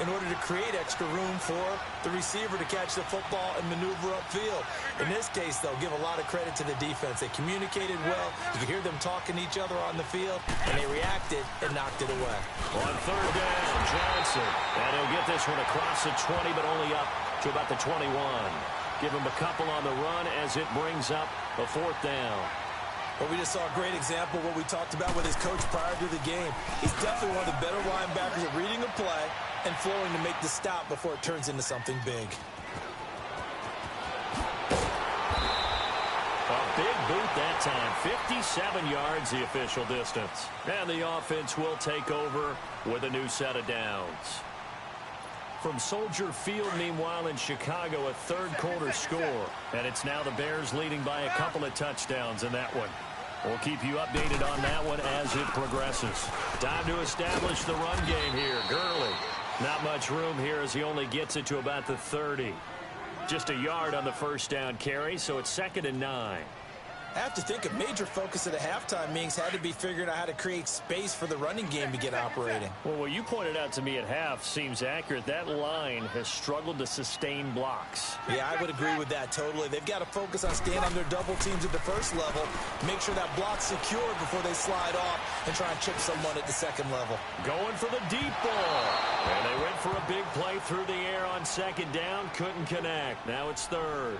in order to create extra room for the receiver to catch the football and maneuver upfield. In this case, though, give a lot of credit to the defense. They communicated well. You could hear them talking to each other on the field, and they reacted and knocked it away. On 3rd down, Johnson. And he'll get this one across the 20, but only up to about the 21. Give him a couple on the run as it brings up a 4th down. Well, we just saw a great example of what we talked about with his coach prior to the game. He's definitely one of the better linebackers at reading a play and flowing to make the stop before it turns into something big. A big boot that time. 57 yards the official distance. And the offense will take over with a new set of downs. From Soldier Field, meanwhile, in Chicago, a third-quarter score. And it's now the Bears leading by a couple of touchdowns in that one. We'll keep you updated on that one as it progresses. Time to establish the run game here. Gurley. Not much room here as he only gets it to about the 30. Just a yard on the first down carry, so it's 2nd and 9. I have to think a major focus of the halftime meetings had to be figuring out how to create space for the running game to get operating. Well, what you pointed out to me at half seems accurate. That line has struggled to sustain blocks. Yeah, I would agree with that totally. They've got to focus on staying on their double teams at the first level, make sure that block's secured before they slide off and try and chip someone at the second level. Going for the deep ball. And they went for a big play through the air on 2nd down. Couldn't connect. Now it's 3rd.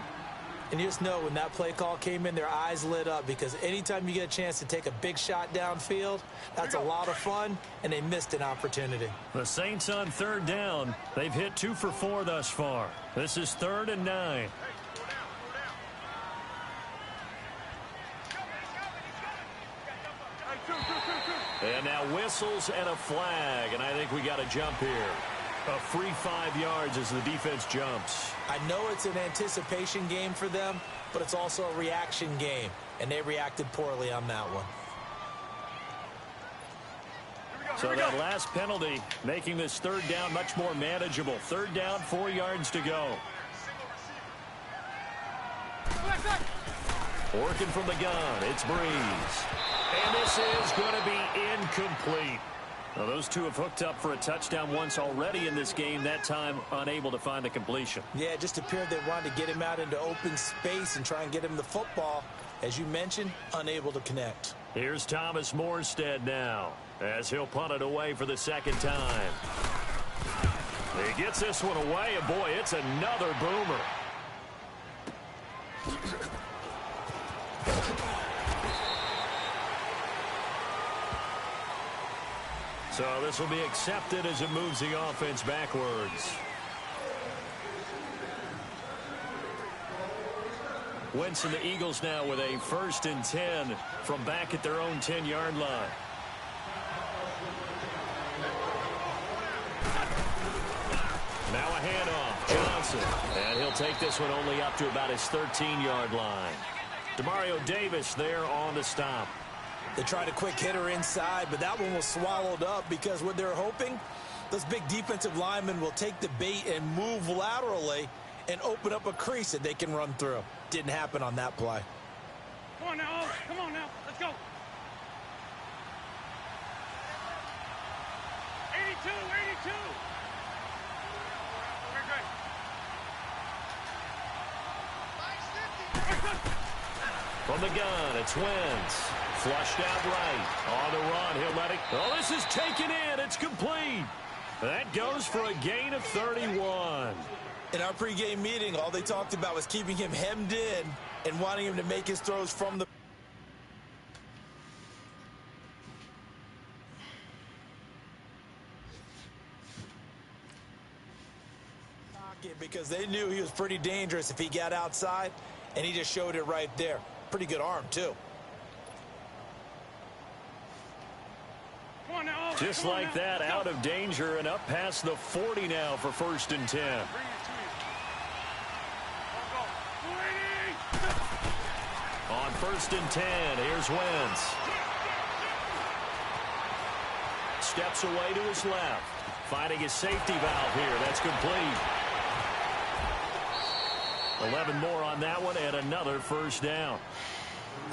And you just know when that play call came in, their eyes lit up because anytime you get a chance to take a big shot downfield, that's a lot of fun, and they missed an opportunity. The Saints on 3rd down. They've hit 2 for 4 thus far. This is 3rd and 9. And now whistles and a flag, and I think we got a jump here. A free 5 yards as the defense jumps. I know it's an anticipation game for them, but it's also a reaction game, and they reacted poorly on that one. So that last penalty making this 3rd down much more manageable. 3rd down, 4 yards to go. Working from the gun, it's Breeze. And this is going to be incomplete. Well, those two have hooked up for a touchdown once already in this game, that time unable to find the completion. Yeah, it just appeared they wanted to get him out into open space and try and get him the football. As you mentioned, unable to connect. Here's Thomas Morstead now as he'll punt it away for the 2nd time. He gets this one away, and boy, it's another boomer. So this will be accepted as it moves the offense backwards. Wentz and the Eagles now with a 1st and 10 from back at their own 10-yard line. Now a handoff, Johnson. And he'll take this one only up to about his 13-yard line. Demario Davis there on the stop. They tried a quick hitter inside, but that one was swallowed up because what they're hoping, those big defensive linemen will take the bait and move laterally and open up a crease that they can run through. Didn't happen on that play. Come on now. Come on now. Let's go. 82, 82. From the gun, it's Wentz. Flushed out right. On the run, he'll let it. Oh, this is taken in. It's complete. That goes for a gain of 31. In our pregame meeting, all they talked about was keeping him hemmed in and wanting him to make his throws from the pocket because they knew he was pretty dangerous if he got outside, and he just showed it right there. Pretty good arm, too. Just like that, out of danger and up past the 40 now for 1st and 10. On 1st and 10, here's Wentz. Steps away to his left. Finding his safety valve here. That's complete. 11 more on that one and another 1st down.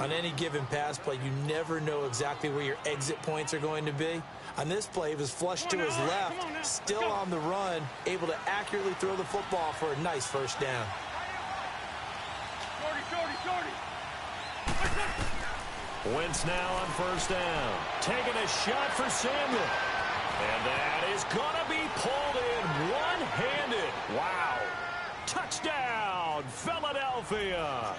On any given pass play, you never know exactly where your exit points are going to be. On this play, it was flushed to his left, still on the run, able to accurately throw the football for a nice 1st down. Wentz now on 1st down. Taking a shot for Samuel. And that is going to be pulled in one-handed. Wow. Touchdown, touchdown, Philadelphia.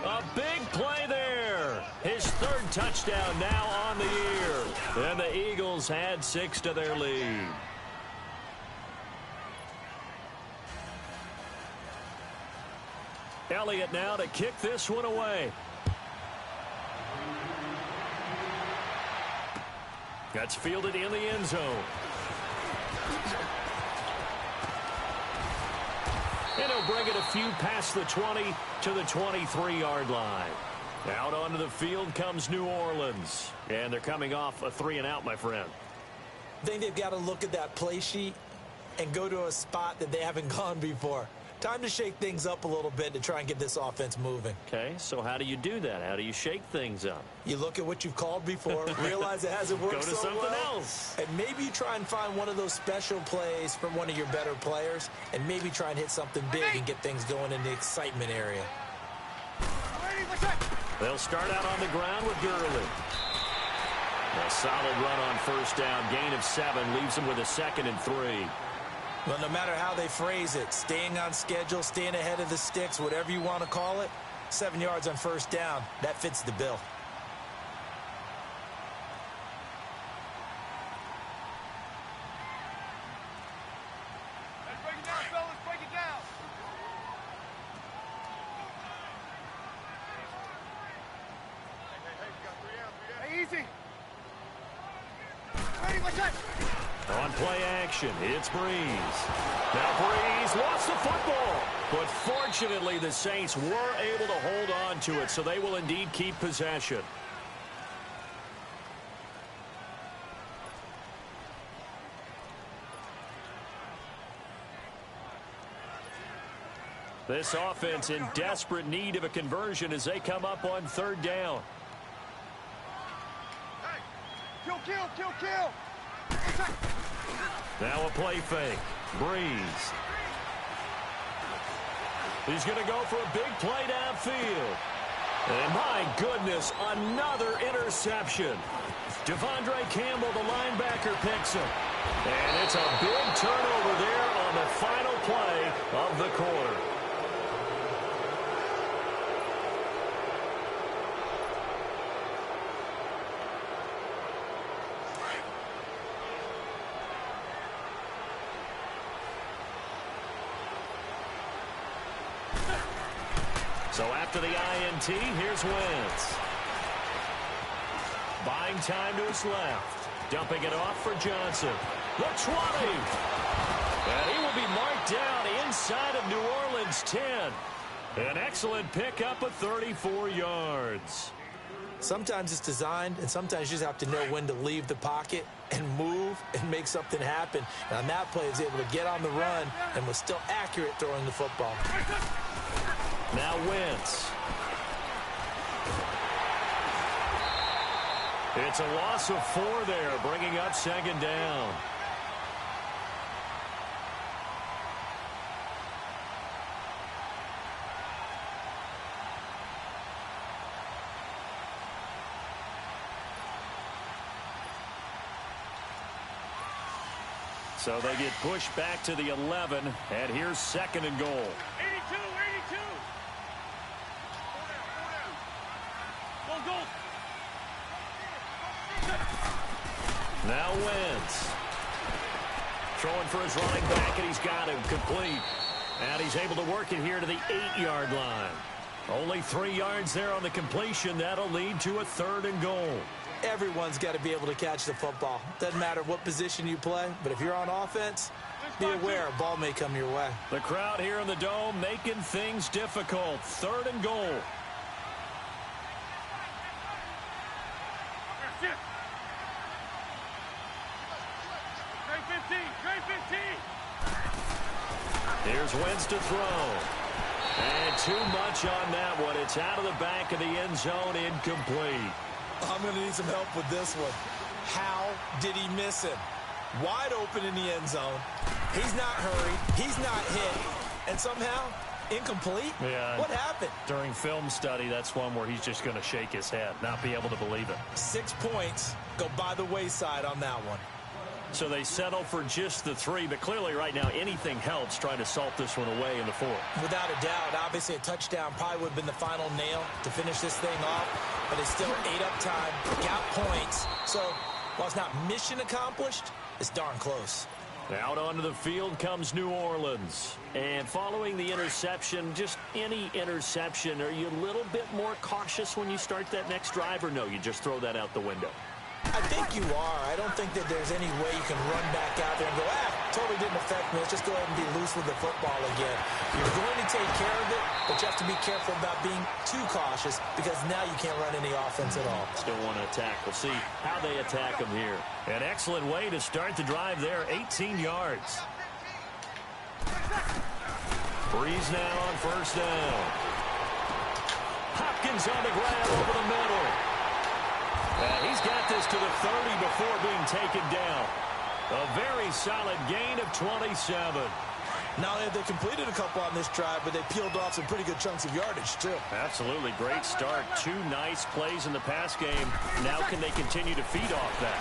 A big play there. His third touchdown now on the year. And the Eagles add 6 to their lead. Elliott now to kick this one away. That's fielded in the end zone. And he'll bring it a few past the 20 to the 23-yard line. Out onto the field comes New Orleans. And they're coming off a 3-and-out, my friend. I think they've got to look at that play sheet and go to a spot that they haven't gone before. Time to shake things up a little bit to try and get this offense moving. Okay, so how do you do that? How do you shake things up? You look at what you've called before, realize it hasn't worked so well. Go to something else. And maybe you try and find one of those special plays from one of your better players, and maybe try and hit something big and get things going in the excitement area. They'll start out on the ground with Gurley. A solid run on first down. Gain of 7 leaves them with a 2nd and 3. Well, no matter how they phrase it, staying on schedule, staying ahead of the sticks, whatever you want to call it, 7 yards on first down, that fits the bill. Let's break it down, fellas. Break it down. Hey, easy. Ready, what's that? On play action, it's Breeze. Now Breeze lost the football. But fortunately, the Saints were able to hold on to it, so they will indeed keep possession. This offense in desperate need of a conversion as they come up on 3rd down. Hey, kill. Now a play fake. Breeze. He's going to go for a big play downfield. And my goodness, another interception. Devondre Campbell, the linebacker, picks him. And it's a big turnover there on the final play of the quarter. So after the INT, here's Wentz. Buying time to his left. Dumping it off for Johnson. The 20. And he will be marked down inside of New Orleans 10. An excellent pickup of 34 yards. Sometimes it's designed, and sometimes you just have to know when to leave the pocket and move and make something happen. And on that play, he was able to get on the run and was still accurate throwing the football. Now Wentz. It's a loss of 4 there, bringing up 2nd down. So they get pushed back to the 11, and here's 2nd and goal. 82. Go. Now Wentz. Throwing for his running back, and he's got him complete. And he's able to work it here to the 8-yard line. Only 3 yards there on the completion. That'll lead to a 3rd and goal. Everyone's got to be able to catch the football. Doesn't matter what position you play, but if you're on offense, be aware a ball may come your way. The crowd here in the Dome making things difficult. 3rd and goal. Trey 15. Here's Wentz to throw. And too much on that one. It's out of the back of the end zone, incomplete. I'm going to need some help with this one. How did he miss him? Wide open in the end zone. He's not hurried. He's not hit. And somehow, incomplete? Yeah. What happened? During film study, that's one where he's just going to shake his head, not be able to believe it. 6 points go by the wayside on that one. So they settle for just the 3, but clearly right now anything helps trying to salt this one away in the 4th. Without a doubt, obviously a touchdown probably would have been the final nail to finish this thing off, but it's still ate up time, got points. So while it's not mission accomplished, it's darn close. Out onto the field comes New Orleans. And following the interception, just any interception, are you a little bit more cautious when you start that next drive, or no, you just throw that out the window? I think you are. I don't think that there's any way you can run back out there and go, totally didn't affect me. Let's just go ahead and be loose with the football again. You're going to take care of it, but you have to be careful about being too cautious because now you can't run any offense at all. Still want to attack. We'll see how they attack them here. An excellent way to start the drive there, 18 yards. Breeze now on first down. Hopkins on the grab over the middle. He's got this to the 30 before being taken down. A very solid gain of 27. Not only have they completed a couple on this drive, but they peeled off some pretty good chunks of yardage, too. Absolutely. Great start. 2 nice plays in the pass game. Now can they continue to feed off that?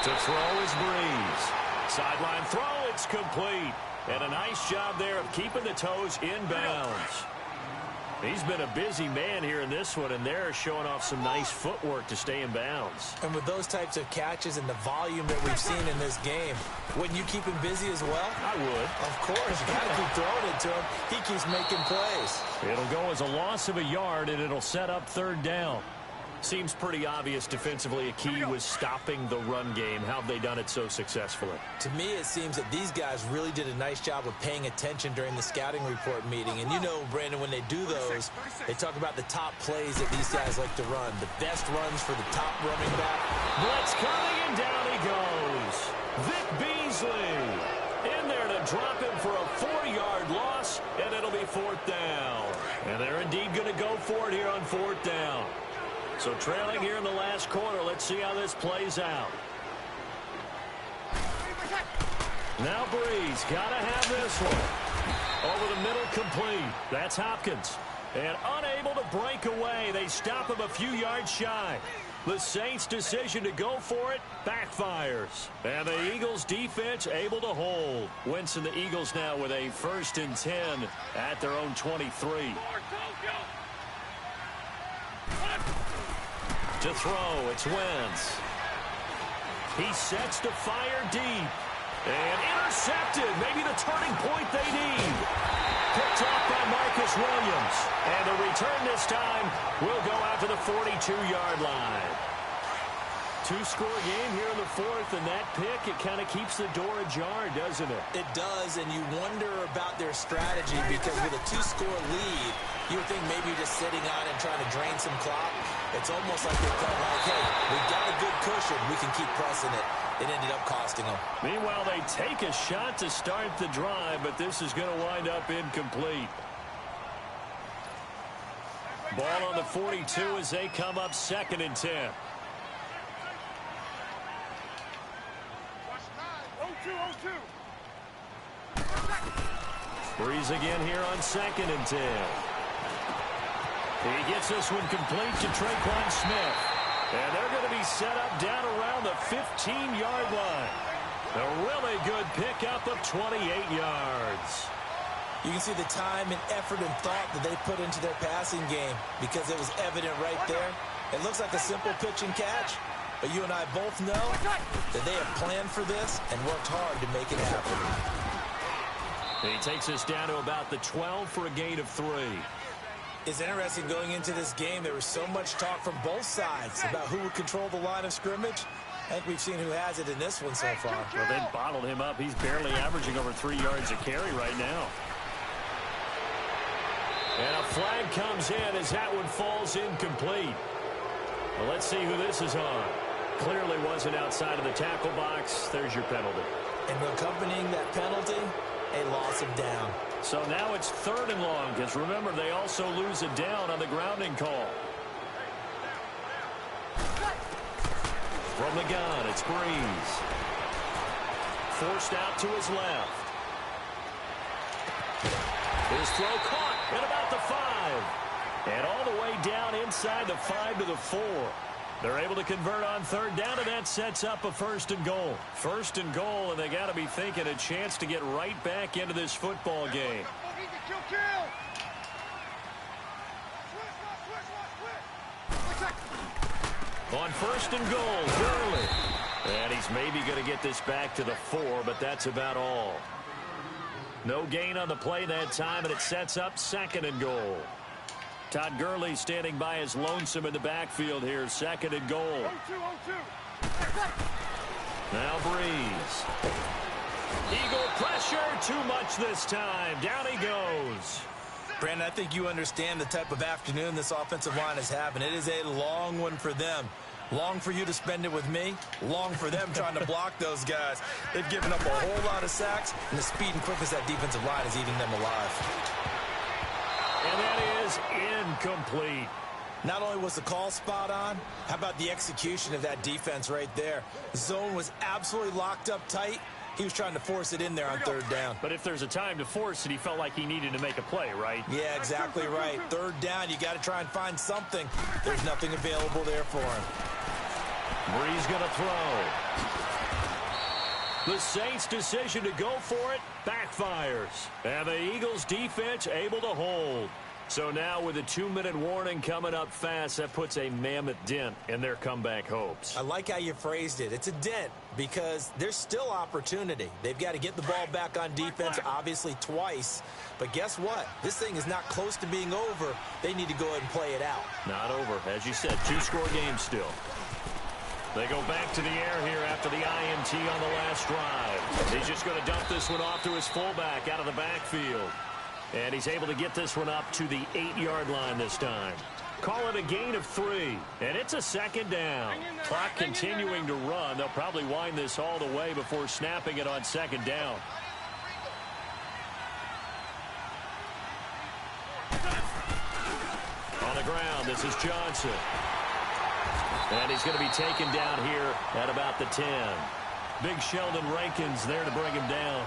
To throw is Breeze. Sideline throw, it's complete. And a nice job there of keeping the toes inbounds. He's been a busy man here in this one, and they're showing off some nice footwork to stay in bounds. And with those types of catches and the volume that we've seen in this game, wouldn't you keep him busy as well? I would. Of course. You got to keep throwing it to him. He keeps making plays. It'll go as a loss of a yard, and it'll set up 3rd down. Seems pretty obvious defensively a key was stopping the run game. How have they done it so successfully? To me, it seems that these guys really did a nice job of paying attention during the scouting report meeting. And you know, Brandon, when they do those, they talk about the top plays that these guys like to run. The best runs for the top running back. Blitz coming, and down he goes. Vic Beasley in there to drop him for a 4-yard loss, and it'll be 4th down. And they're indeed going to go for it here on 4th down. So trailing here in the last quarter. Let's see how this plays out. Now Breeze got to have this one. Over the middle, complete. That's Hopkins. And unable to break away. They stop him a few yards shy. The Saints' decision to go for it backfires. And the Eagles' defense able to hold. Wentz and the Eagles now with a 1st and 10 at their own 23. To throw, it's Wentz. He sets to fire deep. And intercepted. Maybe the turning point they need. Picked off by Marcus Williams. And the return this time will go out to the 42-yard line. 2-score game here in the 4th, and that pick, it kind of keeps the door ajar, doesn't it? It does, and you wonder about their strategy because with a 2-score lead, you would think maybe you're just sitting on and trying to drain some clock. It's almost like they felt like, hey, we've got a good cushion. We can keep pressing it. It ended up costing them. Meanwhile, they take a shot to start the drive, but this is going to wind up incomplete. Ball on the 42 as they come up 2nd and 10. Breeze again here on 2nd and 10. He gets this one complete to Traquan Smith. And they're going to be set up down around the 15-yard line. A really good pickup of 28 yards. You can see the time and effort and thought that they put into their passing game because it was evident right there. It looks like a simple pitch and catch, but you and I both know that they have planned for this and worked hard to make it happen. He takes us down to about the 12 for a gain of 3. It's interesting going into this game. There was so much talk from both sides about who would control the line of scrimmage. I think we've seen who has it in this one so far. Well, they bottled him up. He's barely averaging over 3 yards a carry right now. And a flag comes in as that one falls incomplete. Well, let's see who this is on. Clearly wasn't outside of the tackle box. There's your penalty. And accompanying that penalty, a loss of down. So now it's 3rd and long, because remember, they also lose a down on the grounding call. From the gun, it's Breeze. Forced out to his left. His throw caught at about the 5. And all the way down inside the 5 to the 4. They're able to convert on third down, and that sets up a 1st and goal. 1st and goal, and they got to be thinking a chance to get right back into this football game. On 1st and goal, Gurley. And he's maybe going to get this back to the 4, but that's about all. No gain on the play that time, and it sets up 2nd and goal. Todd Gurley standing by his lonesome in the backfield here. 2nd and goal. Now Breeze. Eagle pressure. Too much this time. Down he goes. Brandon, I think you understand the type of afternoon this offensive line is having. It is a long one for them. Long for you to spend it with me. Long for them trying to block those guys. They've given up a whole lot of sacks, and the speed and quickness of that defensive line is eating them alive. And that is incomplete. Not only was the call spot on, how about the execution of that defense right there? The zone was absolutely locked up tight. He was trying to force it in there on 3rd down. But if there's a time to force it, he felt like he needed to make a play, right? Yeah, exactly right. 3rd down, you got to try and find something. There's nothing available there for him. Breeze going to throw. The Saints' decision to go for it backfires. And the Eagles' defense able to hold. So now with a 2-minute warning coming up fast, that puts a mammoth dent in their comeback hopes. I like how you phrased it. It's a dent because there's still opportunity. They've got to get the ball back on defense, obviously twice. But guess what? This thing is not close to being over. They need to go ahead and play it out. Not over. As you said, 2-score game still. They go back to the air here after the INT on the last drive. He's just going to dump this one off to his fullback out of the backfield. And he's able to get this one up to the 8-yard line this time. Call it a gain of 3. And it's a 2nd down. Clock continuing to run. They'll probably wind this all the way before snapping it on 2nd down. On the ground, this is Johnson. And he's going to be taken down here at about the 10. Big Sheldon Rankins there to bring him down.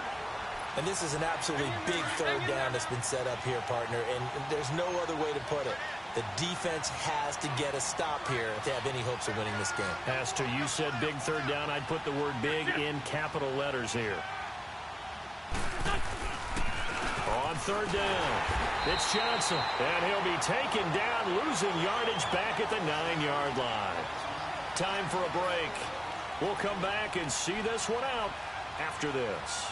And this is an absolutely big 3rd down that's been set up here, partner. And there's no other way to put it. The defense has to get a stop here to have any hopes of winning this game. Has to. You said big 3rd down. I'd put the word big in capital letters here. On 3rd down, it's Johnson. And he'll be taken down, losing yardage back at the 9-yard line. Time for a break. We'll come back and see this one out after this.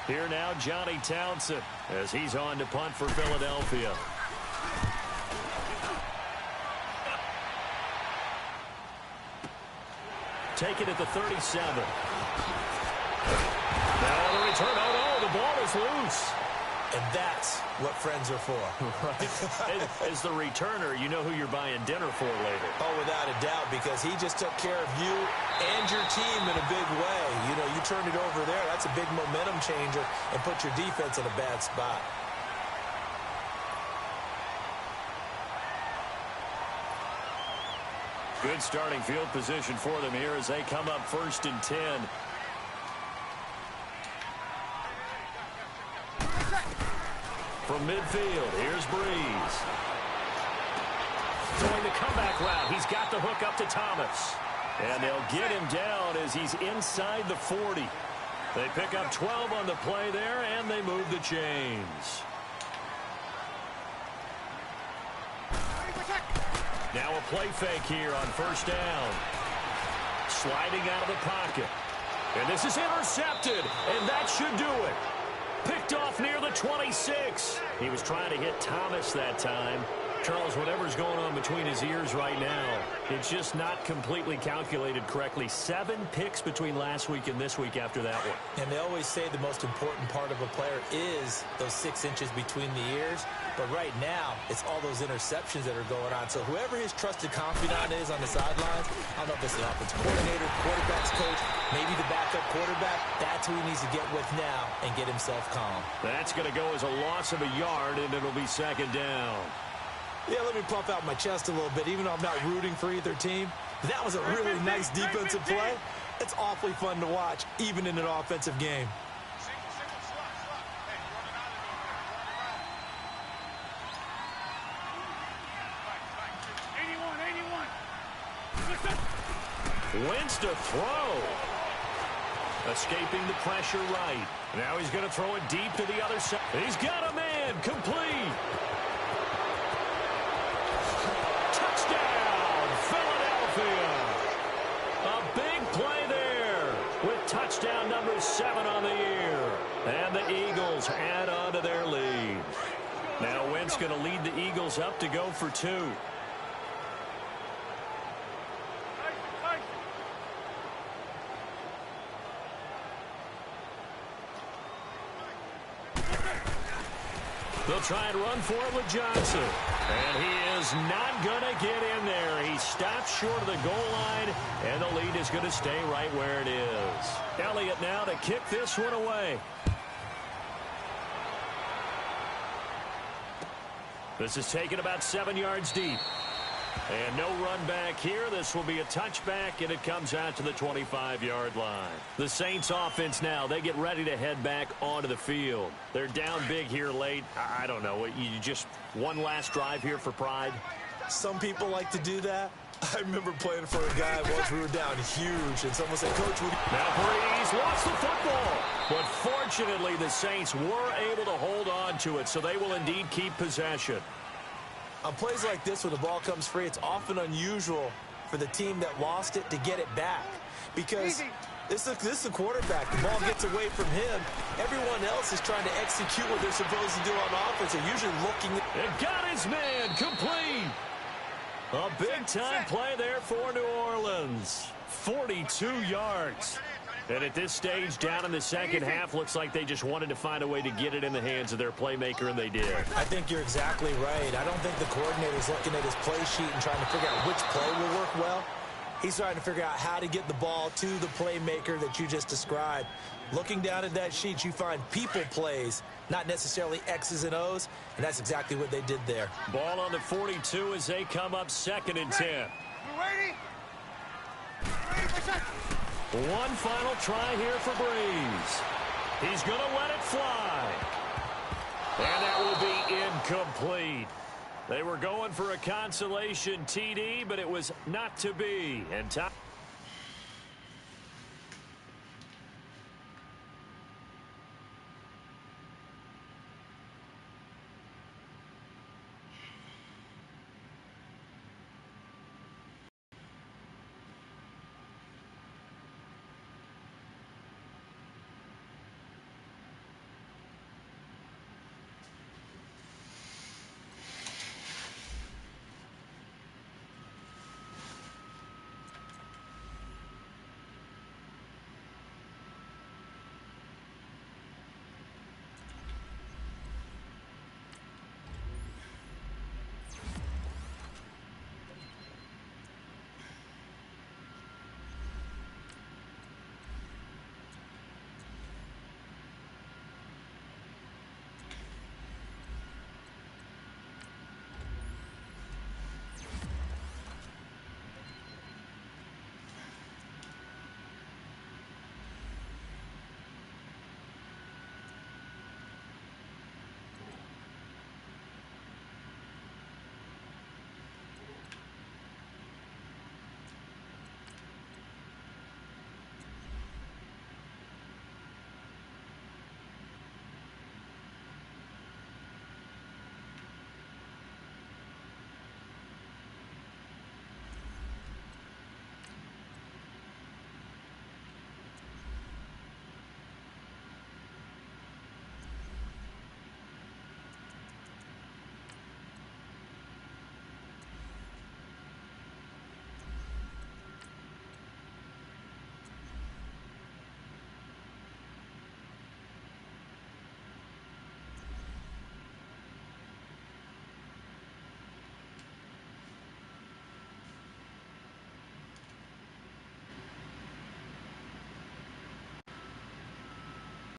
Here now, Johnny Townsend, as he's on to punt for Philadelphia. Take it at the 37. Now the return. Oh, no, the ball is loose. And that's what friends are for. Right. As the returner, you know who you're buying dinner for later. Oh, without a doubt, because he just took care of you and your team in a big way. You know, you turned it over there. That's a big momentum changer and put your defense in a bad spot. Good starting field position for them here as they come up 1st and 10. From midfield, here's Breeze. Throwing the comeback route. He's got the hook up to Thomas. And they'll get him down as he's inside the 40. They pick up 12 on the play there, and they move the chains. Now a play fake here on 1st down. Sliding out of the pocket. And this is intercepted, and that should do it. Picked off near the 26. He was trying to hit Thomas that time. Charles, whatever's going on between his ears right now, it's just not completely calculated correctly. 7 picks between last week and this week after that one. And they always say the most important part of a player is those 6 inches between the ears. But right now, it's all those interceptions that are going on. So whoever his trusted confidant is on the sidelines, I don't know if it's the offensive coordinator, quarterback's coach, maybe the backup quarterback, that's who he needs to get with now and get himself calm. That's going to go as a loss of a yard, and it'll be 2nd down. Yeah, let me puff out my chest a little bit, even though I'm not rooting for either team. That was a really nice defensive play. It's awfully fun to watch, even in an offensive game. Wentz to throw. Escaping the pressure right. Now he's going to throw it deep to the other side. He's got a man. Complete. Touchdown, Philadelphia. A big play there with touchdown number 7 on the year. And the Eagles add on to their lead. Now Wentz going to lead the Eagles up to go for 2. They'll try and run for it with Johnson. And he is not going to get in there. He stops short of the goal line, and the lead is going to stay right where it is. Elliott now to kick this one away. This is taken about 7 yards deep. And no run back here. This will be a touchback, and it comes out to the 25-yard line. The Saints offense now, they get ready to head back onto the field. They're down big here late. I don't know. You just one last drive here for pride? Some people like to do that. I remember playing for a guy once we were down huge, and someone said, Coach, now Breeze lost the football. But fortunately, the Saints were able to hold on to it, so they will indeed keep possession. On plays like this, when the ball comes free, it's often unusual for the team that lost it to get it back. Because this is the quarterback. The ball gets away from him. Everyone else is trying to execute what they're supposed to do on offense. They're usually looking. It got his man complete. A big-time play there for New Orleans. 42 yards. And at this stage, down in the second half, looks like they just wanted to find a way to get it in the hands of their playmaker, and they did. I think you're exactly right. I don't think the coordinator's looking at his play sheet and trying to figure out which play will work well. He's trying to figure out how to get the ball to the playmaker that you just described. Looking down at that sheet, you find people plays, not necessarily X's and O's, and that's exactly what they did there. Ball on the 42 as they come up 2nd and 10. Ready? One final try here for Breeze. He's going to let it fly. And that will be incomplete. They were going for a consolation TD, but it was not to be. And